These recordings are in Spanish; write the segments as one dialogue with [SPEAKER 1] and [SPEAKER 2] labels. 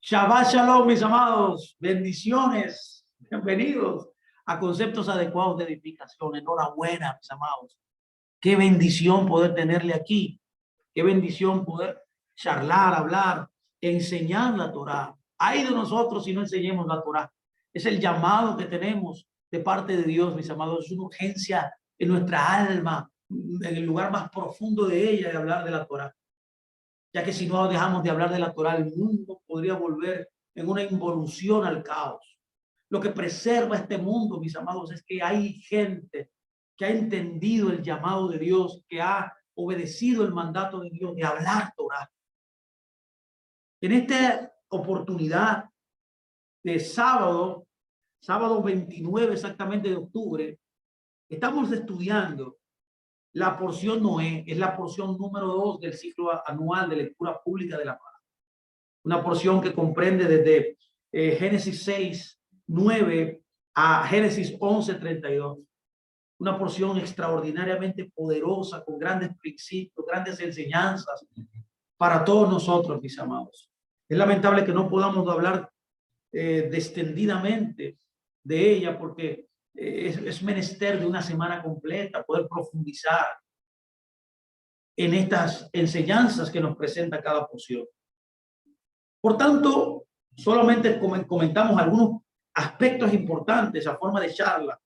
[SPEAKER 1] Shabbat Shalom, mis amados. Bendiciones. Bienvenidos a Conceptos Adecuados de Edificación. Enhorabuena, mis amados. Qué bendición poder tenerle aquí. Qué bendición poder charlar, hablar, enseñar la Torá. Ay de nosotros si no enseñemos la Torá. Es el llamado que tenemos de parte de Dios, mis amados. Es una urgencia en nuestra alma, en el lugar más profundo de ella, de hablar de la Torá. Ya que si no dejamos de hablar de la Torá, el mundo podría volver en una involución al caos. Lo que preserva este mundo, mis amados, es que hay gente que ha entendido el llamado de Dios, que ha obedecido el mandato de Dios de hablar Torá. En esta oportunidad de sábado 29 exactamente de octubre, estamos estudiando la porción Noé, es la porción número 2 del ciclo anual de lectura pública de la palabra. Una porción que comprende desde Génesis 6, 9 a Génesis 11, 32. Una porción extraordinariamente poderosa, con grandes principios, grandes enseñanzas para todos nosotros, mis amados. Es lamentable que no podamos hablar extendidamente de ella porque es menester de una semana completa poder profundizar en estas enseñanzas que nos presenta cada porción. Por tanto, solamente comentamos algunos aspectos importantes a forma de charla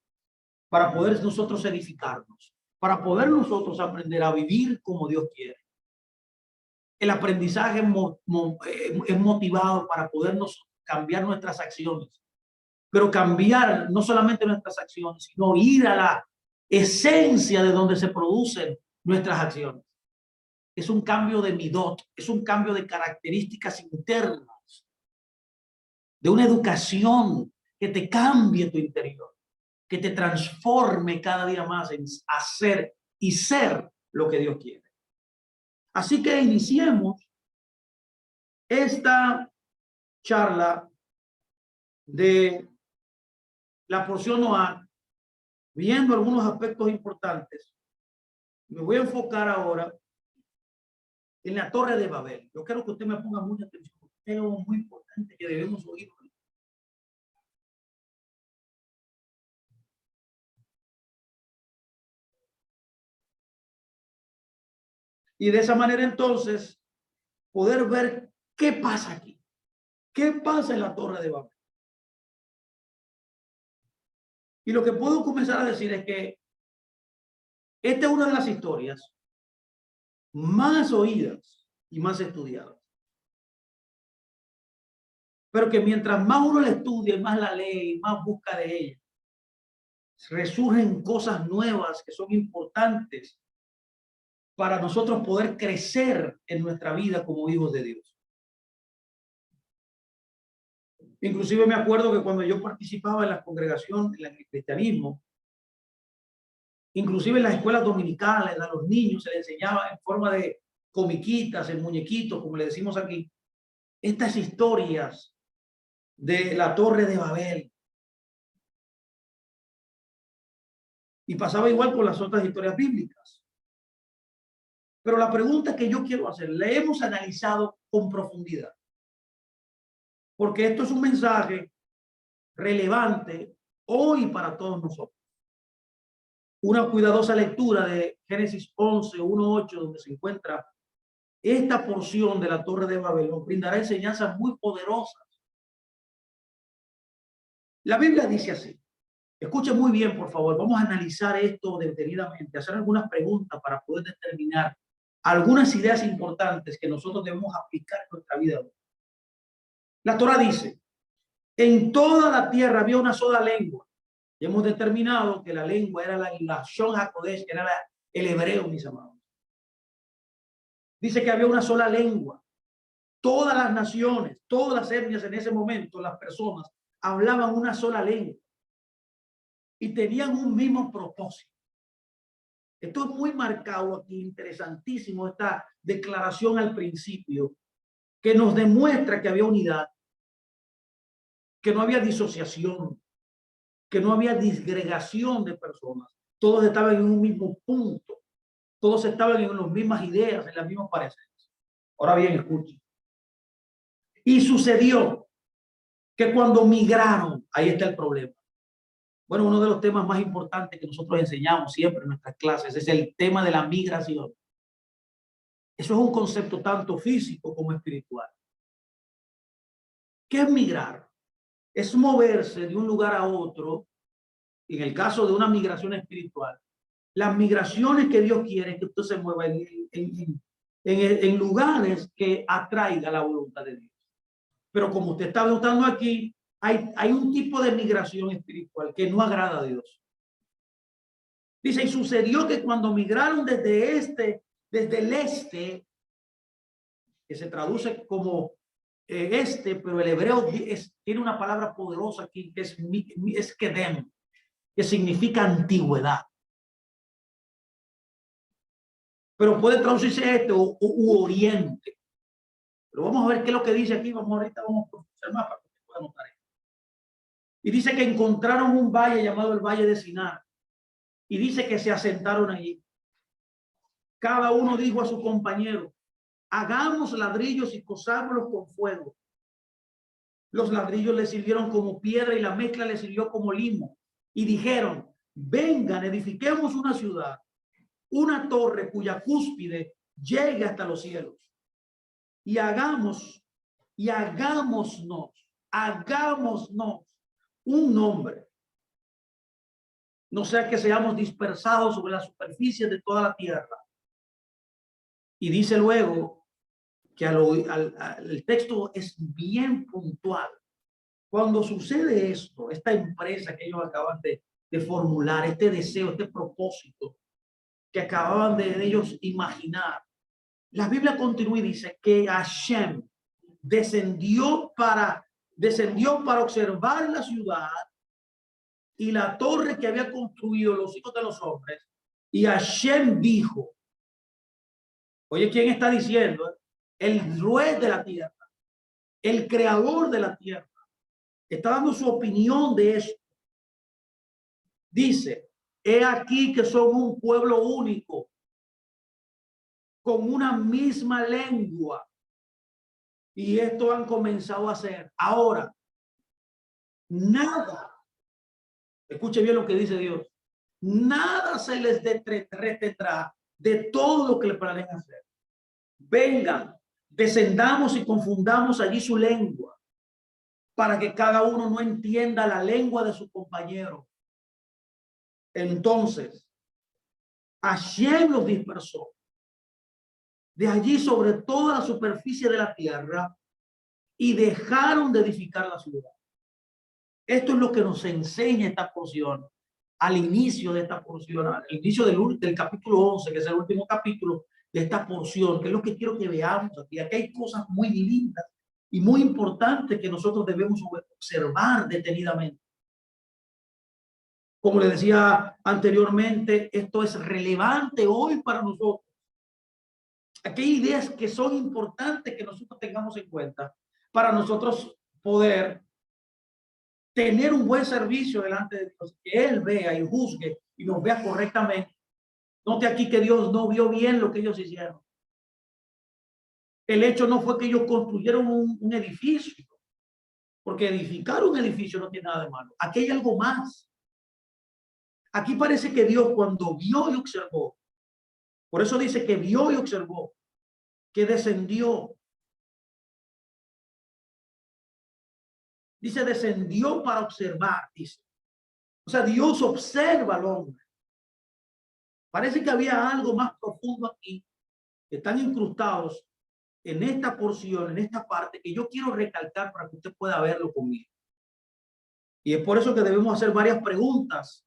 [SPEAKER 1] para poder nosotros edificarnos, para poder nosotros aprender a vivir como Dios quiere. El aprendizaje es motivado para podernos cambiar nuestras acciones, pero cambiar no solamente nuestras acciones, sino ir a la esencia de donde se producen nuestras acciones. Es un cambio de midot, es un cambio de características internas, de una educación que te cambie tu interior, que te transforme cada día más en hacer y ser lo que Dios quiere. Así que iniciemos esta charla de la porción Noah, viendo algunos aspectos importantes. Me voy a enfocar ahora en la Torre de Babel. Yo quiero que usted me ponga mucha atención. Es algo muy importante que debemos oír. Y de esa manera entonces poder ver qué pasa aquí. ¿Qué pasa en la Torre de Babel? Y lo que puedo comenzar a decir es que esta es una de las historias más oídas y más estudiadas. Pero que mientras más uno la estudia, más la lee, más busca de ella, resurgen cosas nuevas que son importantes para nosotros poder crecer en nuestra vida como hijos de Dios. Inclusive me acuerdo que cuando yo participaba en la congregación, en el cristianismo, inclusive en las escuelas dominicales, a los niños se les enseñaba en forma de comiquitas, en muñequitos, como le decimos aquí, estas historias de la Torre de Babel. Y pasaba igual con las otras historias bíblicas. Pero la pregunta que yo quiero hacer, la hemos analizado con profundidad. Porque esto es un mensaje relevante hoy para todos nosotros. Una cuidadosa lectura de Génesis 11, 1, 8, donde se encuentra esta porción de la Torre de Babel, nos brindará enseñanzas muy poderosas. La Biblia dice así. Escuchen muy bien, por favor. Vamos a analizar esto detenidamente, hacer algunas preguntas para poder determinar algunas ideas importantes que nosotros debemos aplicar en nuestra vida. La Torá dice, en toda la tierra había una sola lengua. Y hemos determinado que la lengua era la Lashon HaKodesh, que era el hebreo, mis amados. Dice que había una sola lengua. Todas las naciones, todas las etnias en ese momento, las personas hablaban una sola lengua y tenían un mismo propósito. Esto es muy marcado aquí, interesantísimo, esta declaración al principio, que nos demuestra que había unidad, que no había disociación, que no había disgregación de personas. Todos estaban en un mismo punto, todos estaban en las mismas ideas, en las mismas pareceres. Ahora bien, escuchen. Y sucedió que cuando migraron, ahí está el problema. Bueno, uno de los temas más importantes que nosotros enseñamos siempre en nuestras clases es el tema de la migración. Eso es un concepto tanto físico como espiritual. ¿Qué es migrar? Es moverse de un lugar a otro. En el caso de una migración espiritual, las migraciones que Dios quiere es que usted se mueva en lugares que atraiga la voluntad de Dios. Pero como usted está notando aquí, hay un tipo de migración espiritual que no agrada a Dios. Dice, y sucedió que cuando migraron desde el este, que se traduce como pero el hebreo tiene una palabra poderosa aquí que es kedem, que significa antigüedad. Pero puede traducirse u oriente. Pero vamos a ver qué es lo que dice aquí. Ahorita vamos a profundizar más para que se pueda notar esto. Y dice que encontraron un valle llamado el Valle de Sinar. Y dice que se asentaron allí. Cada uno dijo a su compañero, hagamos ladrillos y cosámoslos con fuego. Los ladrillos le sirvieron como piedra y la mezcla le sirvió como limo. Y dijeron, vengan, edifiquemos una ciudad, una torre cuya cúspide llegue hasta los cielos. Y hagámonos un nombre. No sea que seamos dispersados sobre la superficie de toda la tierra. Y dice luego que el texto es bien puntual. Cuando sucede esto, esta empresa que ellos acaban de formular, este deseo, este propósito que acababan de ellos imaginar, la Biblia continúa y dice que Hashem descendió para observar la ciudad y la torre que había construido los hijos de los hombres. Y Hashem dijo, oye, ¿quién está diciendo? El rey de la tierra, el creador de la tierra, está dando su opinión de esto. Dice, he aquí que son un pueblo único, con una misma lengua. Y esto han comenzado a hacer. Ahora, nada, escuche bien lo que dice Dios, nada se les retendrá de todo lo que le planean hacer. Vengan, descendamos y confundamos allí su lengua, para que cada uno no entienda la lengua de su compañero. Entonces, Hashem los dispersó de allí sobre toda la superficie de la tierra y dejaron de edificar la ciudad. Esto es lo que nos enseña esta porción al inicio de esta porción, al inicio del capítulo 11, que es el último capítulo de esta porción, que es lo que quiero que veamos aquí. Aquí hay cosas muy lindas y muy importantes que nosotros debemos observar detenidamente. Como le decía anteriormente, esto es relevante hoy para nosotros. Aquí hay ideas que son importantes que nosotros tengamos en cuenta para nosotros poder tener un buen servicio delante de Dios, que Él vea y juzgue y nos vea correctamente. Note aquí que Dios no vio bien lo que ellos hicieron. El hecho no fue que ellos construyeron un edificio, porque edificar un edificio no tiene nada de malo. Aquí hay algo más. Aquí parece que Dios, cuando vio y observó, por eso dice que vio y observó, que descendió. Dice, descendió para observar, dice. O sea, Dios observa al hombre. Parece que había algo más profundo aquí, que están incrustados en esta porción, en esta parte, que yo quiero recalcar para que usted pueda verlo conmigo. Y es por eso que debemos hacer varias preguntas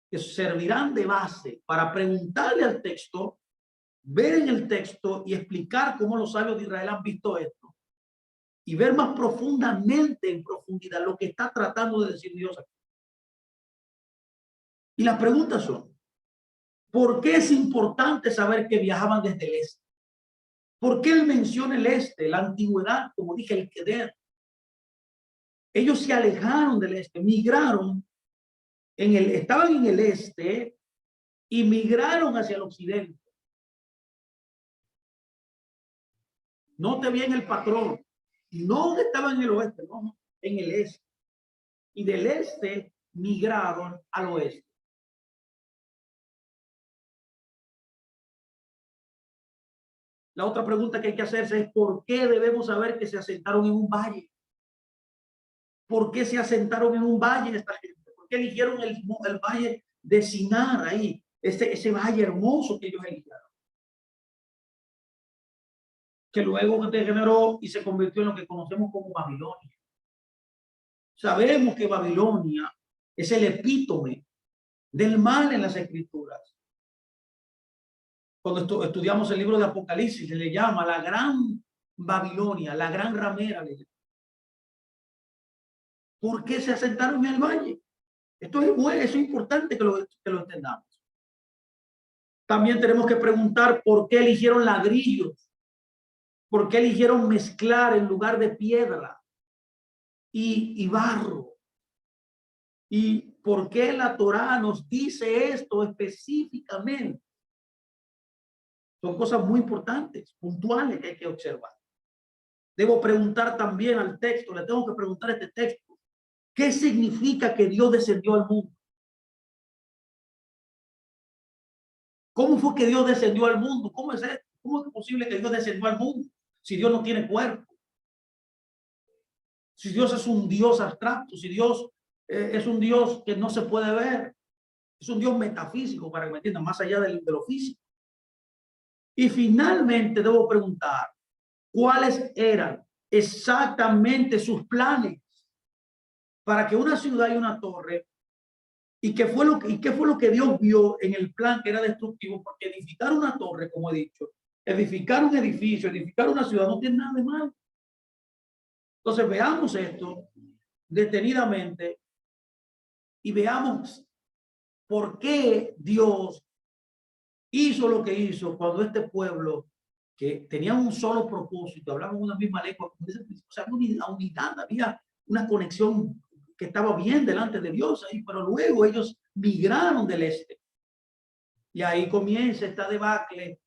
[SPEAKER 1] que servirán de base para preguntarle al texto, ver en el texto y explicar cómo los sabios de Israel han visto esto y ver más profundamente, en profundidad, lo que está tratando de decir Dios aquí. Y las preguntas son, ¿por qué es importante saber que viajaban desde el este? ¿Por qué él menciona el este, la antigüedad, como dije, el Queder? Ellos se alejaron del este, migraron, estaban en el este y migraron hacia el occidente. Note bien el patrón. No estaban en el oeste, no, en el este. Y del este migraron al oeste. La otra pregunta que hay que hacerse es ¿por qué debemos saber que se asentaron en un valle? ¿Por qué se asentaron en un valle esta gente? ¿Por qué eligieron el valle de Sinar ahí? Ese valle hermoso que ellos eligieron. Que luego degeneró y se convirtió en lo que conocemos como Babilonia. Sabemos que Babilonia es el epítome del mal en las escrituras. Cuando estudiamos el libro de Apocalipsis, se le llama la gran Babilonia, la gran ramera. ¿Por qué se asentaron en el valle? Esto es bueno, es importante que lo entendamos. También tenemos que preguntar por qué eligieron ladrillos, por qué eligieron mezclar en lugar de piedra y barro. ¿Y por qué la Torá nos dice esto específicamente? Son cosas muy importantes, puntuales, que hay que observar. Debo preguntar también al texto, le tengo que preguntar a este texto, ¿qué significa que Dios descendió al mundo? ¿Cómo fue que Dios descendió al mundo? ¿Cómo es esto? ¿Cómo es posible que Dios descendió al mundo si Dios no tiene cuerpo? Si Dios es un Dios abstracto, si Dios es un Dios que no se puede ver, es un Dios metafísico, para que me entiendan, más allá de lo físico. Y finalmente debo preguntar, ¿cuáles eran exactamente sus planes para que una ciudad y una torre, y qué fue lo que Dios vio en el plan que era destructivo? Porque edificar una torre, como he dicho, edificar un edificio, edificar una ciudad no tiene nada de malo. Entonces veamos esto detenidamente y veamos por qué Dios hizo lo que hizo cuando este pueblo, que tenía un solo propósito, hablaban una misma lengua, o sea, una unidad, había una conexión que estaba bien delante de Dios ahí, pero luego ellos migraron del este. Y ahí comienza esta debacle,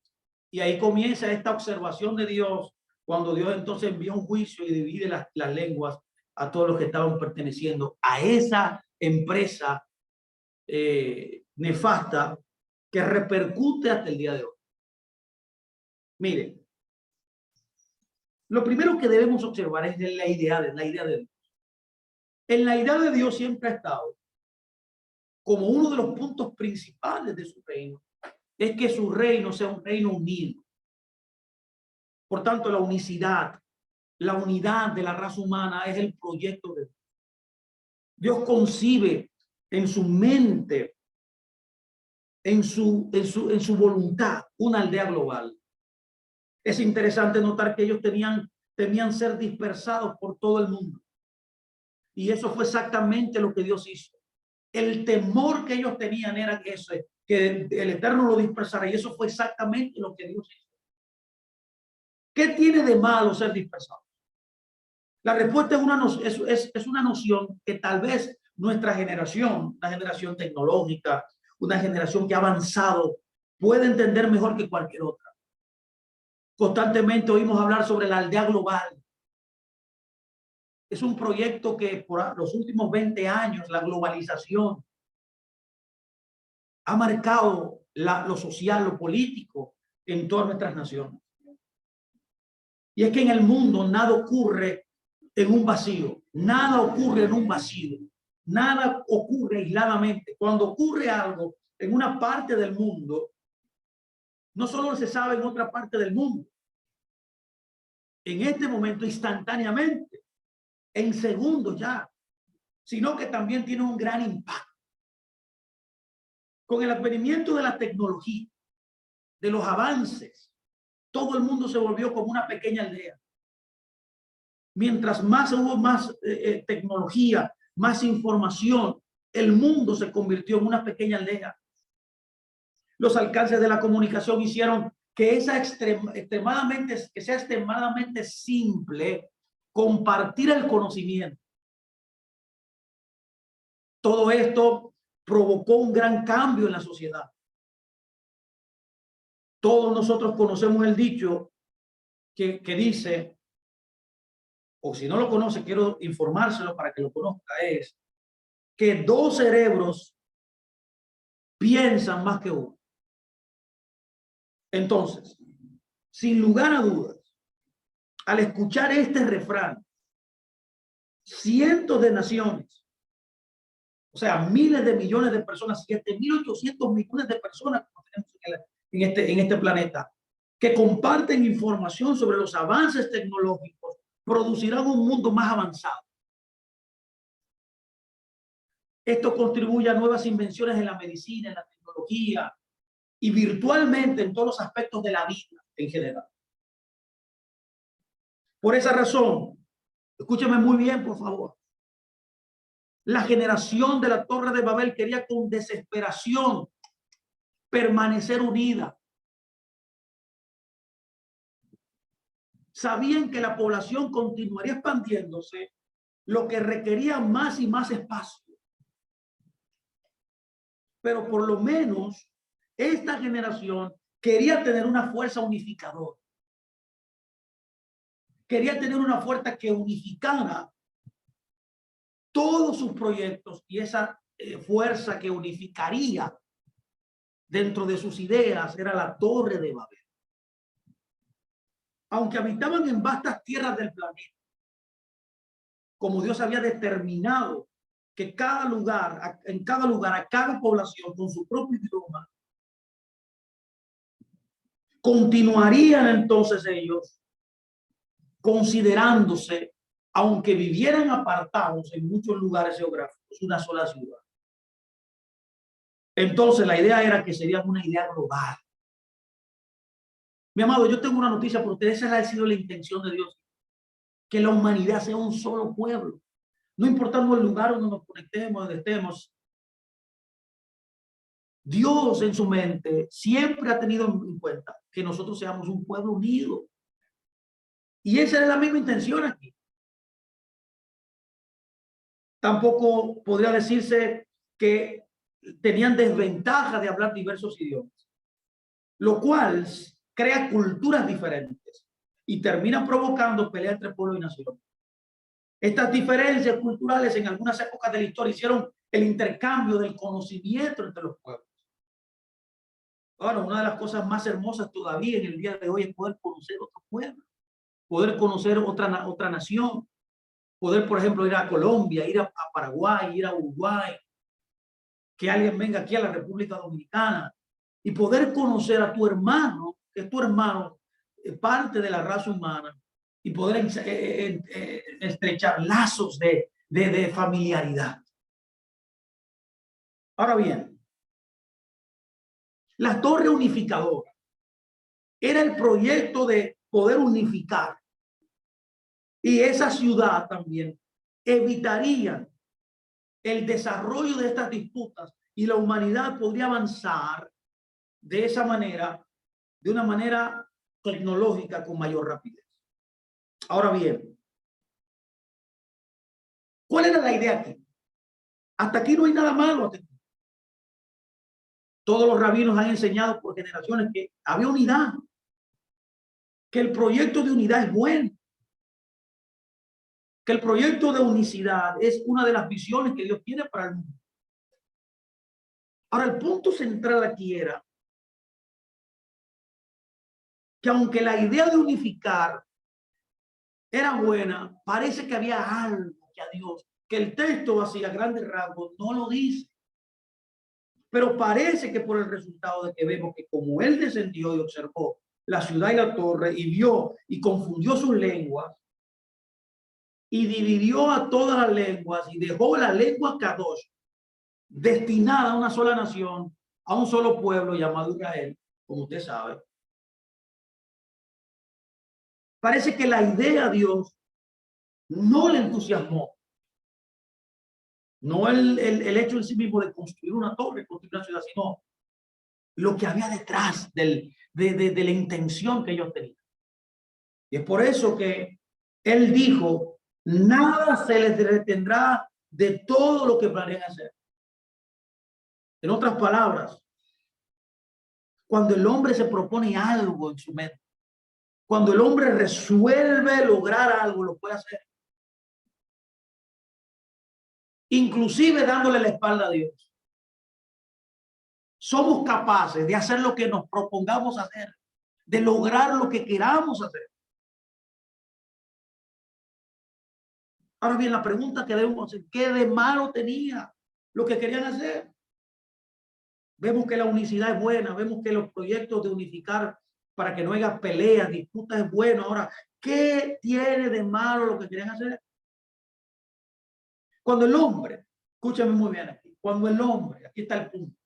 [SPEAKER 1] y ahí comienza esta observación de Dios, cuando Dios entonces envía un juicio y divide las lenguas a todos los que estaban perteneciendo a esa empresa nefasta que repercute hasta el día de hoy. Miren, lo primero que debemos observar es la idea de Dios. En la idea de Dios siempre ha estado como uno de los puntos principales de su reino, es que su reino sea un reino unido. Por tanto, la unicidad, la unidad de la raza humana es el proyecto de Dios. Dios concibe en su mente, en su voluntad, una aldea global. Es interesante notar que ellos temían ser dispersados por todo el mundo. Y eso fue exactamente lo que Dios hizo. El temor que ellos tenían era que el Eterno lo dispersara, y eso fue exactamente lo que Dios hizo. ¿Qué tiene de malo ser dispersado? La respuesta es una noción que tal vez nuestra generación, una generación tecnológica, una generación que ha avanzado, puede entender mejor que cualquier otra. Constantemente oímos hablar sobre la aldea global. Es un proyecto que por los últimos 20 años, la globalización ha marcado lo social, lo político en todas nuestras naciones. Y es que en el mundo nada ocurre en un vacío, nada ocurre en un vacío, nada ocurre aisladamente. Cuando ocurre algo en una parte del mundo, no solo se sabe en otra parte del mundo, en este momento instantáneamente, en segundos ya, sino que también tiene un gran impacto. Con el advenimiento de la tecnología, de los avances, todo el mundo se volvió como una pequeña aldea. Mientras más hubo más tecnología, más información, el mundo se convirtió en una pequeña aldea. Los alcances de la comunicación hicieron que sea extremadamente simple compartir el conocimiento. Todo esto provocó un gran cambio en la sociedad. Todos nosotros conocemos el dicho que dice o si no lo conoce, quiero informárselo para que lo conozca, es que 2 cerebros piensan más que uno. Entonces, sin lugar a dudas, al escuchar este refrán, cientos de naciones, o sea, miles de millones de personas, 7.800 millones de personas en este planeta, que comparten información sobre los avances tecnológicos, producirán un mundo más avanzado. Esto contribuye a nuevas invenciones en la medicina, en la tecnología y virtualmente en todos los aspectos de la vida en general. Por esa razón, escúcheme muy bien, por favor. La generación de la Torre de Babel quería con desesperación permanecer unida. Sabían que la población continuaría expandiéndose, lo que requería más y más espacio. Pero por lo menos esta generación quería tener una fuerza unificadora. Quería tener una fuerza que unificara todos sus proyectos, y esa fuerza que unificaría dentro de sus ideas era la Torre de Babel. Aunque habitaban en vastas tierras del planeta, como Dios había determinado que en cada lugar, a cada población con su propio idioma, continuarían entonces ellos considerándose, aunque vivieran apartados en muchos lugares geográficos, una sola ciudad. Entonces la idea era que sería una idea global. Mi amado, yo tengo una noticia para ustedes. Esa ha sido la intención de Dios, que la humanidad sea un solo pueblo. No importando el lugar donde nos conectemos, donde estemos. Dios en su mente siempre ha tenido en cuenta que nosotros seamos un pueblo unido. Y esa es la misma intención aquí. Tampoco podría decirse que tenían desventaja de hablar diversos idiomas, lo cual crea culturas diferentes y termina provocando peleas entre pueblo y nación. Estas diferencias culturales en algunas épocas de la historia hicieron el intercambio del conocimiento entre los pueblos. Ahora, una de las cosas más hermosas todavía en el día de hoy es poder conocer otro pueblo, poder conocer otra nación, poder, por ejemplo, ir a Colombia, ir a Paraguay, ir a Uruguay, que alguien venga aquí a la República Dominicana y poder conocer a tu hermano, que es tu hermano, parte de la raza humana, y poder estrechar lazos de familiaridad. Ahora bien, la torre unificadora era el proyecto de poder unificar, y esa ciudad también evitaría el desarrollo de estas disputas, y la humanidad podría avanzar de esa manera, de una manera tecnológica con mayor rapidez. Ahora bien, ¿cuál era la idea aquí? Hasta aquí no hay nada malo. Todos los rabinos han enseñado por generaciones que había unidad, que el proyecto de unidad es bueno, que el proyecto de unicidad es una de las visiones que Dios tiene para el mundo. Ahora, el punto central aquí era que aunque la idea de unificar era buena, parece que había algo que a Dios, que el texto así a grandes rasgos no lo dice. Pero parece que por el resultado de que vemos que como él descendió y observó la ciudad y la torre y vio y confundió sus lenguas y dividió a todas las lenguas y dejó la lengua Kadosh destinada a una sola nación, a un solo pueblo llamado Israel, como usted sabe. Parece que la idea a Dios no le entusiasmó. No el hecho en sí mismo de construir una torre, construir una ciudad, sino lo que había detrás de la intención que ellos tenían. Y es por eso que él dijo, nada se les retendrá de todo lo que planean hacer. En otras palabras, cuando el hombre se propone algo en su mente, cuando el hombre resuelve lograr algo, lo puede hacer. inclusive dándole la espalda a Dios. Somos capaces de hacer lo que nos propongamos hacer, de lograr lo que queramos hacer. Ahora bien, la pregunta que debemos hacer, ¿qué de malo tenía lo que querían hacer? Vemos que la unicidad es buena, vemos que los proyectos de unificar para que no haya peleas, disputas es bueno. Ahora, ¿qué tiene de malo lo que querían hacer? Cuando el hombre, escúchame muy bien aquí, cuando el hombre, aquí está el punto,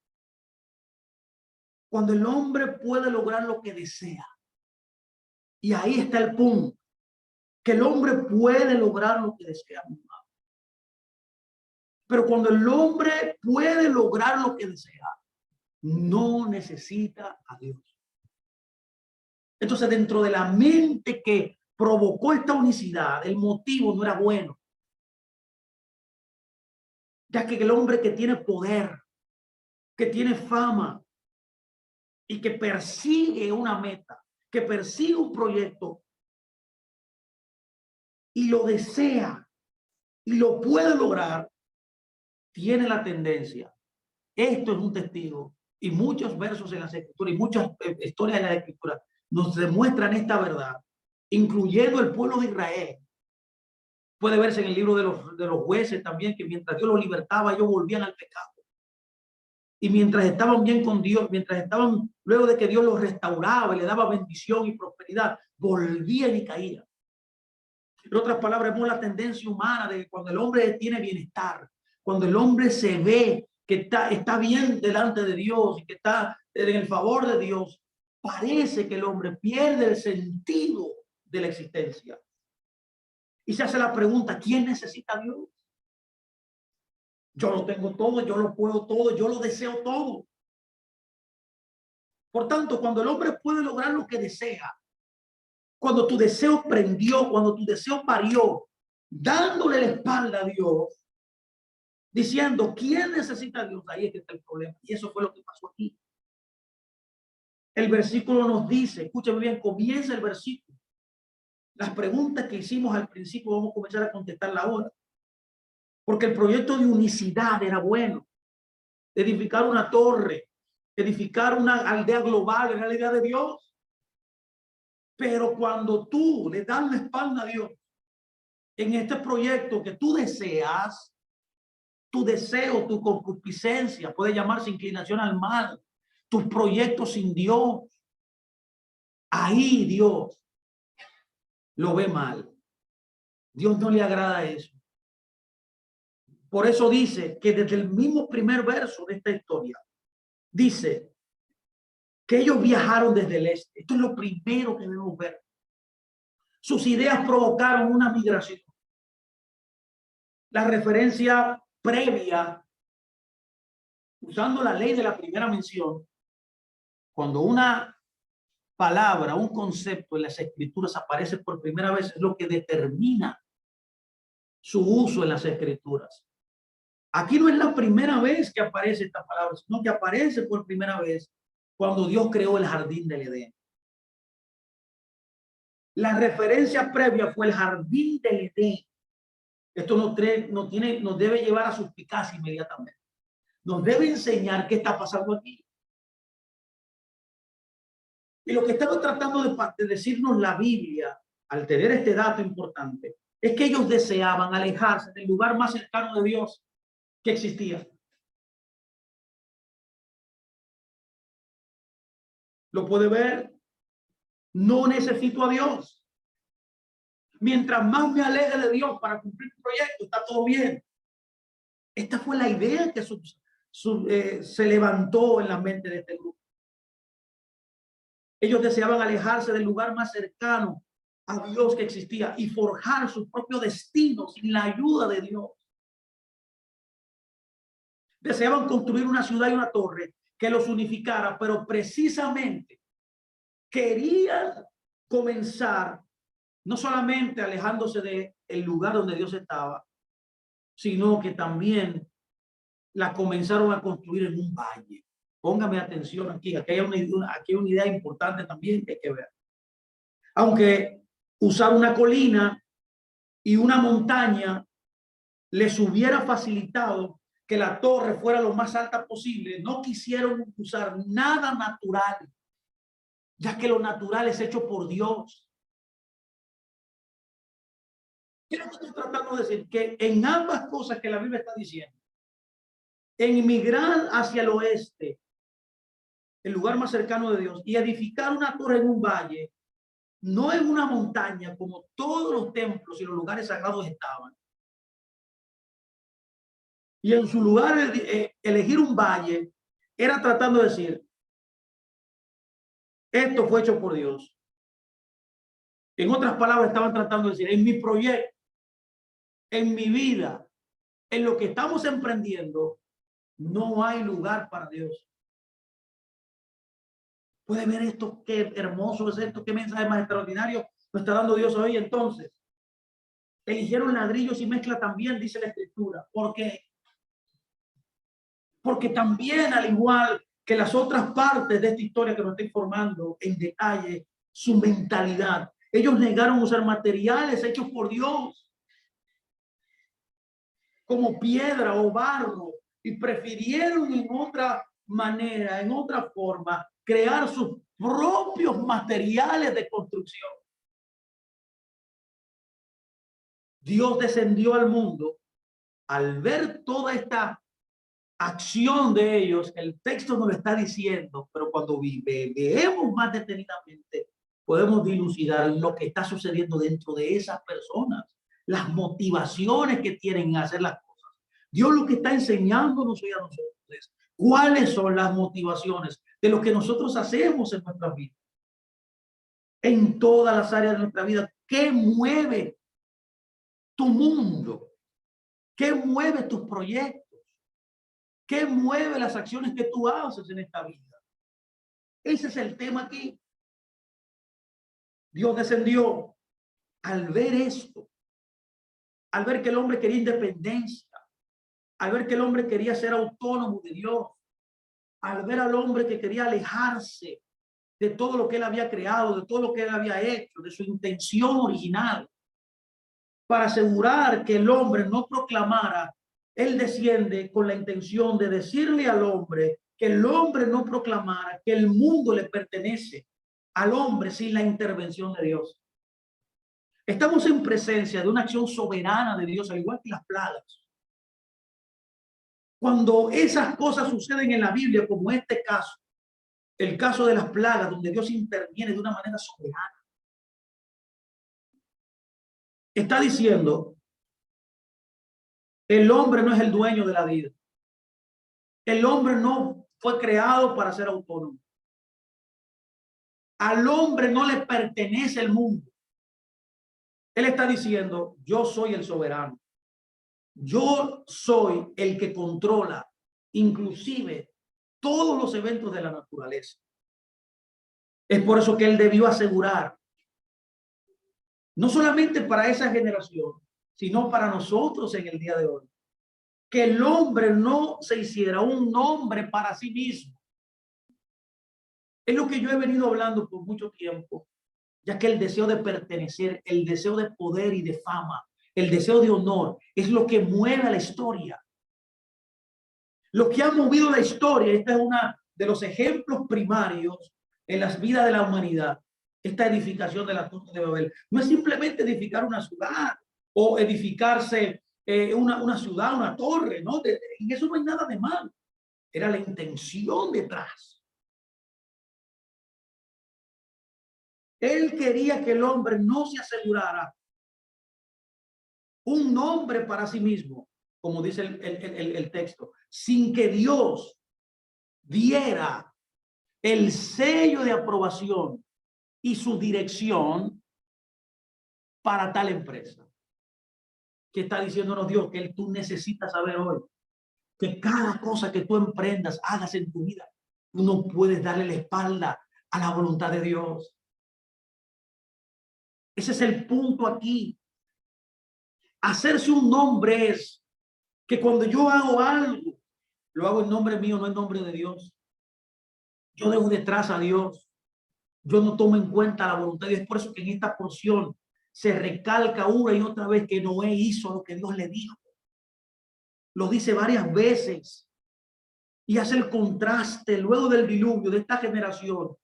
[SPEAKER 1] cuando el hombre puede lograr lo que desea, y ahí está el punto, que el hombre puede lograr lo que desea. Pero cuando el hombre puede lograr lo que desea, no necesita a Dios. Entonces, dentro de la mente que provocó esta unicidad, el motivo no era bueno. Ya que el hombre que tiene poder, que tiene fama y que persigue una meta, que persigue un proyecto y lo desea y lo puede lograr, tiene la tendencia. Esto es un testigo y muchos versos en las escrituras y muchas historias en la escritura nos demuestran esta verdad, incluyendo el pueblo de Israel. Puede verse en el libro de los jueces también, que mientras Dios los libertaba, ellos volvían al pecado. Y mientras estaban bien con Dios, mientras estaban, luego de que Dios los restauraba y le daba bendición y prosperidad, volvían y caían. En otras palabras, vemos la tendencia humana de que cuando el hombre tiene bienestar, cuando el hombre se ve que está bien delante de Dios y que está en el favor de Dios, parece que el hombre pierde el sentido de la existencia. Y se hace la pregunta, ¿quién necesita a Dios? Yo lo tengo todo, yo lo puedo todo, yo lo deseo todo. Por tanto, cuando el hombre puede lograr lo que desea, cuando tu deseo prendió, cuando tu deseo parió, dándole la espalda a Dios, diciendo, ¿quién necesita a Dios? Ahí es que está el problema. Y eso fue lo que pasó aquí. El versículo nos dice, escúchame bien, comienza el versículo. Las preguntas que hicimos al principio vamos a comenzar a contestarla ahora. Porque el proyecto de unicidad era bueno. Edificar una torre, edificar una aldea global, era la idea de Dios. Pero cuando tú le das la espalda a Dios en este proyecto que tú deseas, tu deseo, tu concupiscencia, puede llamarse inclinación al mal, tus proyectos sin Dios, ahí Dios lo ve mal. Dios no le agrada eso. Por eso dice que desde el mismo primer verso de esta historia, dice que ellos viajaron desde el este. Esto es lo primero que debemos ver. Sus ideas provocaron una migración. La referencia previa, usando la ley de la primera mención, cuando una palabra, un concepto en las escrituras aparece por primera vez, es lo que determina su uso en las escrituras. Aquí no es la primera vez que aparece esta palabra, sino que aparece por primera vez cuando Dios creó el jardín del Edén. La referencia previa fue el jardín del Edén. Esto nos debe llevar a suspicacia inmediatamente. Nos debe enseñar qué está pasando aquí. Y lo que estamos tratando de decirnos la Biblia, al tener este dato importante, es que ellos deseaban alejarse del lugar más cercano de Dios que existía. ¿Lo puede ver? No necesito a Dios. Mientras más me aleje de Dios para cumplir un proyecto, está todo bien. Esta fue la idea que se levantó en la mente de este grupo. Ellos deseaban alejarse del lugar más cercano a Dios que existía y forjar su propio destino sin la ayuda de Dios. Deseaban construir una ciudad y una torre que los unificara, pero precisamente querían comenzar no solamente alejándose del lugar donde Dios estaba, sino que también la comenzaron a construir en un valle. Póngame atención aquí, aquí hay una idea importante también que hay que ver. Aunque usar una colina y una montaña les hubiera facilitado que la torre fuera lo más alta posible, no quisieron usar nada natural, ya que lo natural es hecho por Dios. ¿Qué es lo que estoy tratando de decir? Que en ambas cosas que la Biblia está diciendo, en migrar hacia el oeste, el lugar más cercano de Dios, y edificar una torre en un valle, no en una montaña como todos los templos y los lugares sagrados estaban, y en su lugar elegir un valle, era tratando de decir, esto fue hecho por Dios. En otras palabras, estaban tratando de decir, en mi proyecto, en mi vida, en lo que estamos emprendiendo, no hay lugar para Dios. Puede ver esto, qué hermoso es esto, qué mensaje más extraordinario nos está dando Dios hoy. Entonces, eligieron ladrillos y mezcla también, dice la Escritura. ¿Por qué? Porque también, al igual que las otras partes de esta historia que nos está informando en detalle, su mentalidad. Ellos negaron usar materiales hechos por Dios, como piedra o barro, y prefirieron en otra manera, en otra forma, crear sus propios materiales de construcción. Dios descendió al mundo al ver toda esta acción de ellos. El texto nos lo está diciendo, pero cuando veamos más detenidamente, podemos dilucidar lo que está sucediendo dentro de esas personas, las motivaciones que tienen a hacer las cosas. Dios lo que está enseñándonos hoy a nosotros es cuáles son las motivaciones de lo que nosotros hacemos en nuestra vida, en todas las áreas de nuestra vida. ¿Qué mueve tu mundo? ¿Qué mueve tus proyectos? ¿Qué mueve las acciones que tú haces en esta vida? Ese es el tema aquí. Dios descendió al ver esto, al ver que el hombre quería independencia, al ver que el hombre quería ser autónomo de Dios, al ver al hombre que quería alejarse de todo lo que él había creado, de todo lo que él había hecho, de su intención original, para asegurar que el hombre no proclamara. Él desciende con la intención de decirle al hombre que el hombre no proclamara que el mundo le pertenece al hombre sin la intervención de Dios. Estamos en presencia de una acción soberana de Dios, al igual que las plagas. Cuando esas cosas suceden en la Biblia, como este caso, el caso de las plagas, donde Dios interviene de una manera soberana, está diciendo, el hombre no es el dueño de la vida. El hombre no fue creado para ser autónomo. Al hombre no le pertenece el mundo. Él está diciendo, yo soy el soberano. Yo soy el que controla inclusive todos los eventos de la naturaleza. Es por eso que él debió asegurar, no solamente para esa generación, sino para nosotros en el día de hoy, que el hombre no se hiciera un nombre para sí mismo. Es lo que yo he venido hablando por mucho tiempo, ya que el deseo de pertenecer, el deseo de poder y de fama, el deseo de honor es lo que mueve a la historia. Lo que ha movido la historia, esta es una de los ejemplos primarios en las vidas de la humanidad, esta edificación de la Torre de Babel. No es simplemente edificar una ciudad o edificarse una ciudad, una torre, ¿no? En eso no hay nada de malo. Era la intención detrás. Él quería que el hombre no se asegurara un nombre para sí mismo, como dice el texto, sin que Dios diera el sello de aprobación y su dirección para tal empresa. ¿Qué está diciéndonos Dios? Que tú necesitas saber hoy que cada cosa que tú emprendas, hagas en tu vida, tú no puedes darle la espalda a la voluntad de Dios. Ese es el punto aquí. Hacerse un nombre es que cuando yo hago algo, lo hago en nombre mío, no en nombre de Dios. Yo dejo detrás a Dios. Yo no tomo en cuenta la voluntad de Dios. Es por eso que en esta porción se recalca una y otra vez que Noé hizo lo que Dios le dijo. lo dice varias veces y hace el contraste luego del diluvio de esta generación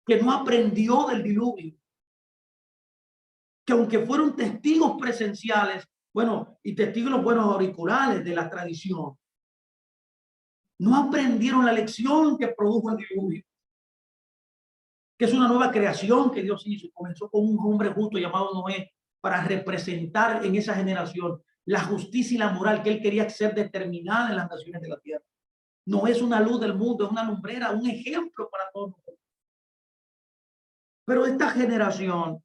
[SPEAKER 1] que no aprendió del diluvio, que aunque fueron testigos presenciales, bueno, y testigos los buenos auriculares de la tradición, no aprendieron la lección que produjo el diluvio, que es una nueva creación que Dios hizo y comenzó con un hombre justo llamado Noé para representar en esa generación la justicia y la moral que él quería ser determinada en las naciones de la tierra. No es una luz del mundo, es una lumbrera, un ejemplo para todos nosotros. Pero esta generación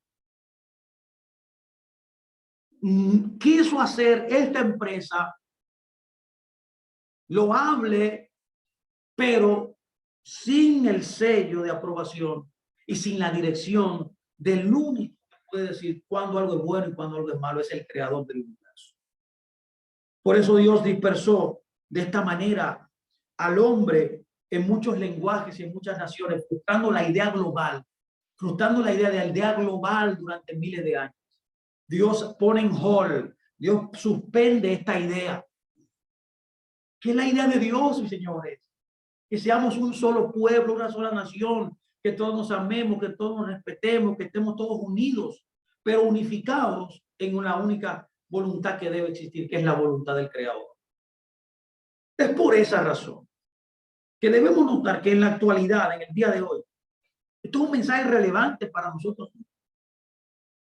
[SPEAKER 1] quiso hacer esta empresa loable, pero sin el sello de aprobación y sin la dirección del único que puede decir cuándo algo es bueno y cuándo algo es malo, es el creador del universo. Por eso Dios dispersó de esta manera al hombre en muchos lenguajes y en muchas naciones, frustrando la idea global, frustrando la idea de aldea global durante miles de años. Dios pone en hold, Dios suspende esta idea. ¿Qué es la idea de Dios, mis señores? Que seamos un solo pueblo, una sola nación, que todos nos amemos, que todos nos respetemos, que estemos todos unidos, pero unificados en una única voluntad que debe existir, que es la voluntad del Creador. Es por esa razón que debemos notar que en la actualidad, en el día de hoy, esto es un mensaje relevante para nosotros.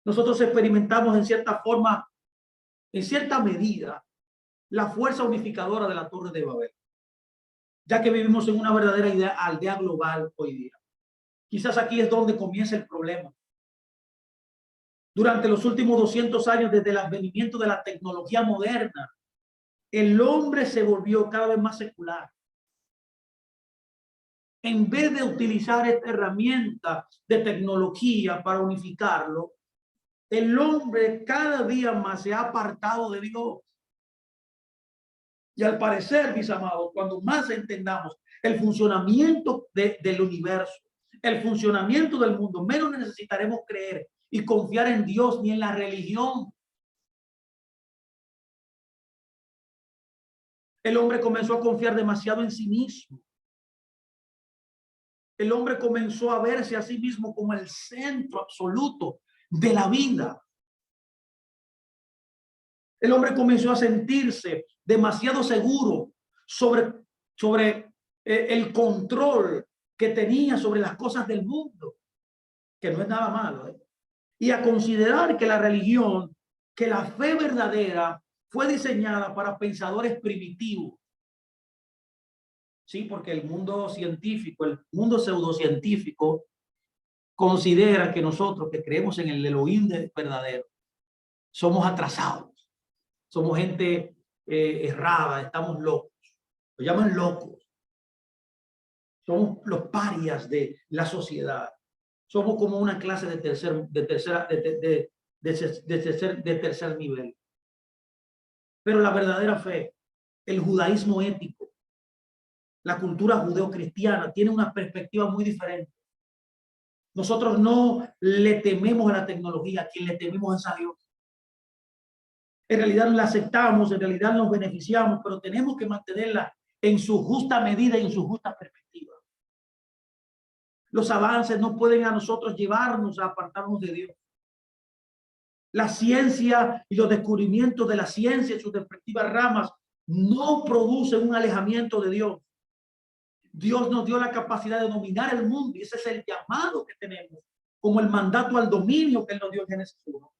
[SPEAKER 1] Nosotros experimentamos en cierta forma, en cierta medida, la fuerza unificadora de la Torre de Babel, ya que vivimos en una verdadera aldea global hoy día. Quizás aquí es donde comienza el problema. Durante los últimos 200 años, desde el advenimiento de la tecnología moderna, el hombre se volvió cada vez más secular. En vez de utilizar esta herramienta de tecnología para unificarlo, el hombre cada día más se ha apartado de Dios. Y al parecer, mis amados, cuando más entendamos el funcionamiento del universo, el funcionamiento del mundo, menos necesitaremos creer y confiar en Dios ni en la religión. El hombre comenzó a confiar demasiado en sí mismo. El hombre comenzó a verse a sí mismo como el centro absoluto de la vida. El hombre comenzó a sentirse demasiado seguro sobre el control que tenía sobre las cosas del mundo, que no es nada malo, ¿eh? Y a considerar que la religión, que la fe verdadera fue diseñada para pensadores primitivos. Sí, porque el mundo científico, el mundo pseudocientífico, considera que nosotros que creemos en el Elohim verdadero, somos atrasados, somos gente errada, estamos locos, lo llaman locos, somos los parias de la sociedad, somos como una clase de tercer nivel. Pero la verdadera fe, el judaísmo ético, la cultura judeocristiana tiene una perspectiva muy diferente. Nosotros no le tememos a la tecnología, a quien le tememos es a Dios. En realidad la aceptamos, en realidad nos beneficiamos, pero tenemos que mantenerla en su justa medida y en su justa perspectiva. Los avances no pueden a nosotros llevarnos a apartarnos de Dios. La ciencia y los descubrimientos de la ciencia en sus respectivas ramas no producen un alejamiento de Dios. Dios nos dio la capacidad de dominar el mundo y ese es el llamado que tenemos, como el mandato al dominio que Él nos dio en Génesis 1.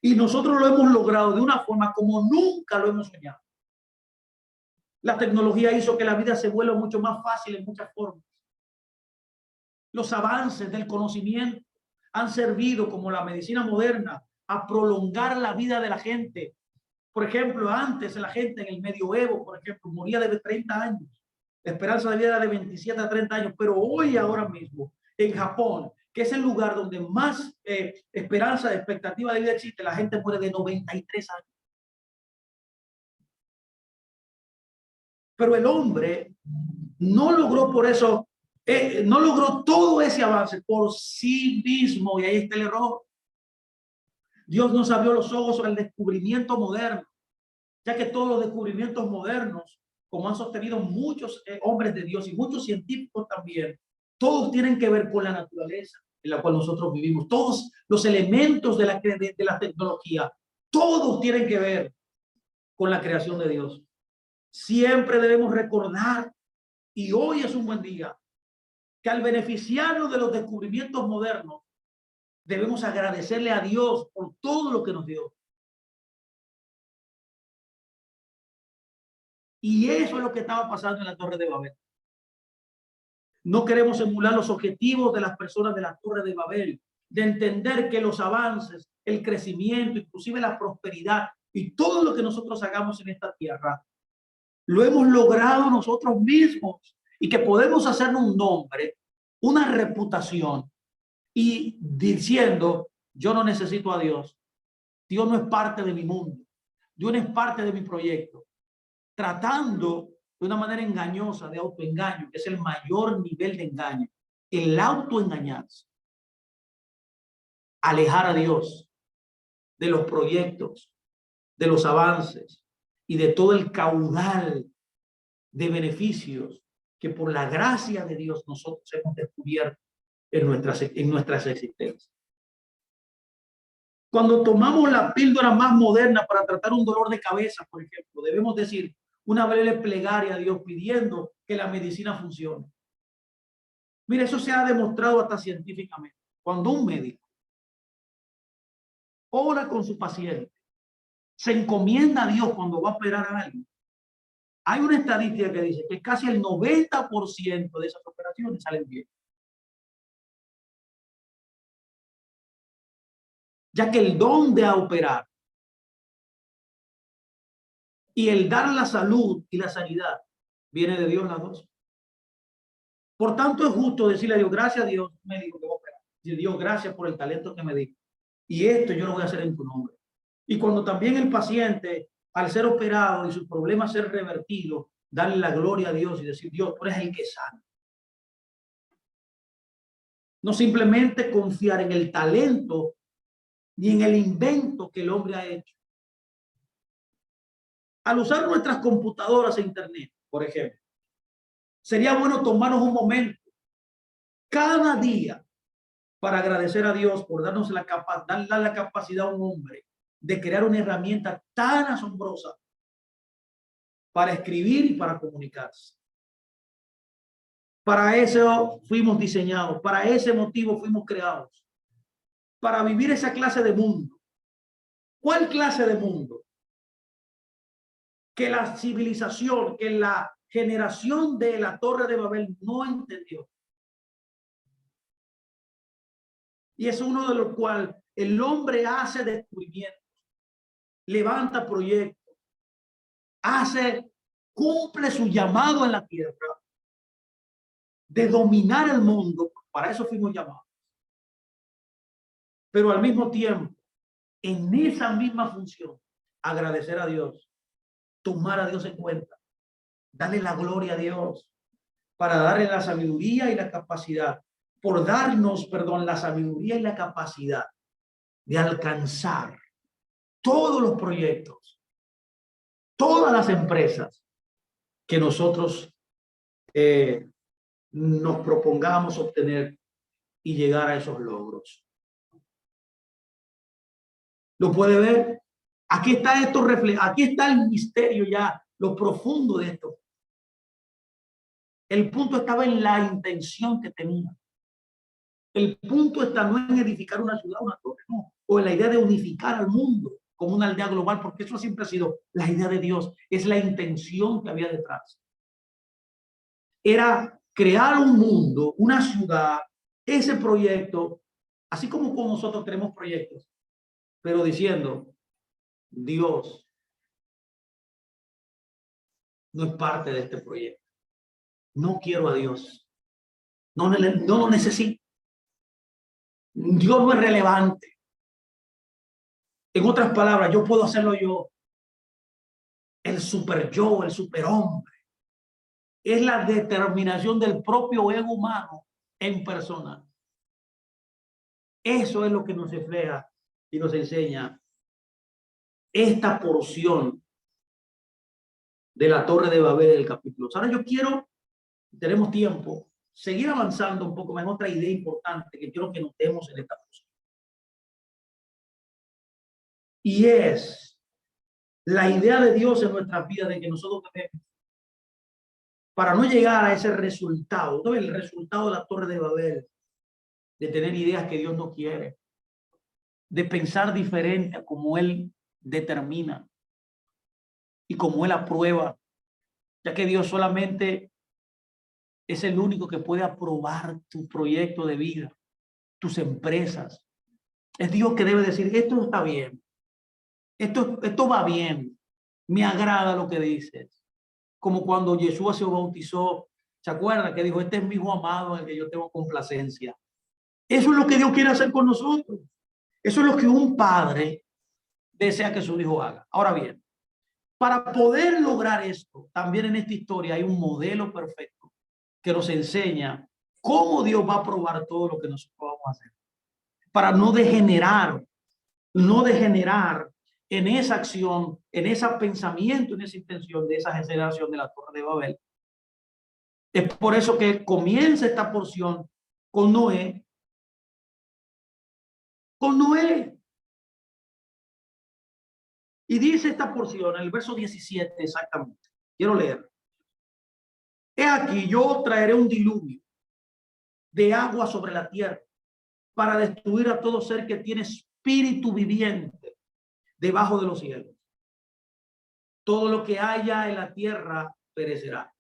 [SPEAKER 1] Y nosotros lo hemos logrado de una forma como nunca lo hemos soñado. La tecnología hizo que la vida se vuelva mucho más fácil en muchas formas. Los avances del conocimiento han servido, como la medicina moderna, a prolongar la vida de la gente. Por ejemplo, antes la gente en el medioevo, por ejemplo, moría de 30 años. La esperanza de vida era de 27 a 30 años, pero hoy, ahora mismo, en Japón, que es el lugar donde más esperanza de expectativa de vida existe, la gente muere de 93 años. Pero el hombre no logró por eso, no logró todo ese avance por sí mismo, y ahí está el error. Dios nos abrió los ojos al descubrimiento moderno, ya que todos los descubrimientos modernos, como han sostenido muchos hombres de Dios y muchos científicos también, todos tienen que ver con la naturaleza en la cual nosotros vivimos. Todos los elementos de la tecnología, todos tienen que ver con la creación de Dios. Siempre debemos recordar, y hoy es un buen día, que al beneficiarnos de los descubrimientos modernos, debemos agradecerle a Dios por todo lo que nos dio. Y eso es lo que estaba pasando en la Torre de Babel. No queremos emular los objetivos de las personas de la Torre de Babel, de entender que los avances, el crecimiento, inclusive la prosperidad y todo lo que nosotros hagamos en esta tierra, lo hemos logrado nosotros mismos y que podemos hacernos un nombre, una reputación y diciendo, yo no necesito a Dios. Dios no es parte de mi mundo. Dios no es parte de mi proyecto. Tratando de una manera engañosa de autoengaño, que es el mayor nivel de engaño, el autoengañarse, alejar a Dios de los proyectos, de los avances y de todo el caudal de beneficios que por la gracia de Dios nosotros hemos descubierto en nuestras existencias. Cuando tomamos la píldora más moderna para tratar un dolor de cabeza, por ejemplo, debemos decir una breve plegaria a Dios pidiendo que la medicina funcione. Mire, eso se ha demostrado hasta científicamente. Cuando un médico ora con su paciente, se encomienda a Dios cuando va a operar a alguien, hay una estadística que dice que casi el 90% de esas operaciones salen bien. Ya que el don de operar y el dar la salud y la sanidad viene de Dios las dos. Por tanto, es justo decirle a Dios, gracias a Dios, médico que va a operar. Y Dios, gracias por el talento que me di. Y esto yo lo voy a hacer en tu nombre. Y cuando también el paciente, al ser operado y sus problemas ser revertidos, darle la gloria a Dios y decir, Dios, tú eres el que sana. No simplemente confiar en el talento ni en el invento que el hombre ha hecho. Al usar nuestras computadoras e internet, por ejemplo, sería bueno tomarnos un momento cada día para agradecer a Dios por darnos la capacidad a un hombre de crear una herramienta tan asombrosa para escribir y para comunicarse. Para eso fuimos diseñados, para ese motivo fuimos creados, para vivir esa clase de mundo. ¿Cuál clase de mundo? Que la civilización, que la generación de la Torre de Babel no entendió. Y es uno de los cuales el hombre hace descubrimientos, levanta proyectos, cumple su llamado en la tierra de dominar el mundo. Para eso fuimos llamados. Pero al mismo tiempo, en esa misma función, agradecer a Dios, tomar a Dios en cuenta, darle la gloria a Dios, para darle la sabiduría y la capacidad, por darnos, perdón, la sabiduría y la capacidad de alcanzar todos los proyectos, todas las empresas que nosotros nos propongamos obtener y llegar a esos logros. ¿Lo puede ver? Aquí está esto reflejado, aquí está el misterio ya, lo profundo de esto. El punto estaba en la intención que tenía. El punto está no en edificar una ciudad, una torre, no, o en la idea de unificar al mundo como una aldea global, porque eso siempre ha sido la idea de Dios, es la intención que había detrás. Era crear un mundo, una ciudad, ese proyecto, así como con nosotros tenemos proyectos, pero diciendo, Dios no es parte de este proyecto. No quiero a Dios. No lo necesito. Dios no es relevante. En otras palabras, yo puedo hacerlo yo. El superyo, el superhombre. Es la determinación del propio ego humano en persona. Eso es lo que nos refleja y nos enseña esta porción de la Torre de Babel del capítulo. Ahora yo quiero, tenemos tiempo, seguir avanzando un poco más en otra idea importante que quiero que notemos en esta porción. Y es la idea de Dios en nuestras vidas de que nosotros debemos, para no llegar a ese resultado, ¿no? El resultado de la Torre de Babel, de tener ideas que Dios no quiere, de pensar diferente a como Él determina y como Él aprueba, ya que Dios solamente es el único que puede aprobar tu proyecto de vida, tus empresas. Es Dios que debe decir, esto está bien, esto va bien, me agrada lo que dices. Como cuando Jesús se bautizó, ¿se acuerda? Que dijo, este es mi hijo amado en el que yo tengo complacencia. Eso es lo que Dios quiere hacer con nosotros. Eso es lo que un padre desea que su hijo haga. Ahora bien, para poder lograr esto, también en esta historia hay un modelo perfecto que nos enseña cómo Dios va a probar todo lo que nosotros vamos a hacer. Para no degenerar en esa acción, en ese pensamiento, en esa intención de esa generación de la Torre de Babel. Es por eso que comienza esta porción con Noé. Con Noé. Y dice esta porción, en el verso 17 exactamente. Quiero leer. He aquí, yo traeré un diluvio de agua sobre la tierra para destruir a todo ser que tiene espíritu viviente debajo de los cielos. Todo lo que haya en la tierra perecerá.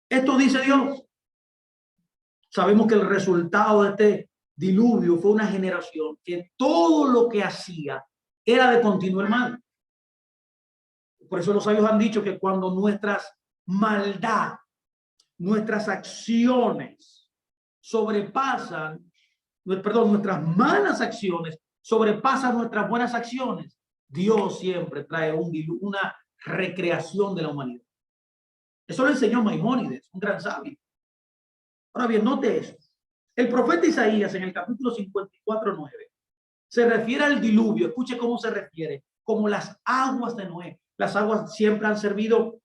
[SPEAKER 1] Esto dice Dios. Sabemos que el resultado de este diluvio fue una generación que todo lo que hacía era de continuo mal. Por eso los sabios han dicho que cuando nuestras maldad, nuestras acciones sobrepasan, perdón, nuestras malas acciones sobrepasan nuestras buenas acciones, Dios siempre trae una recreación de la humanidad. Eso lo enseñó Maimónides, un gran sabio. Ahora bien, note eso. El profeta Isaías en el capítulo 54:9 se refiere al diluvio. Escuche cómo se refiere, como las aguas de Noé. Las aguas siempre han servido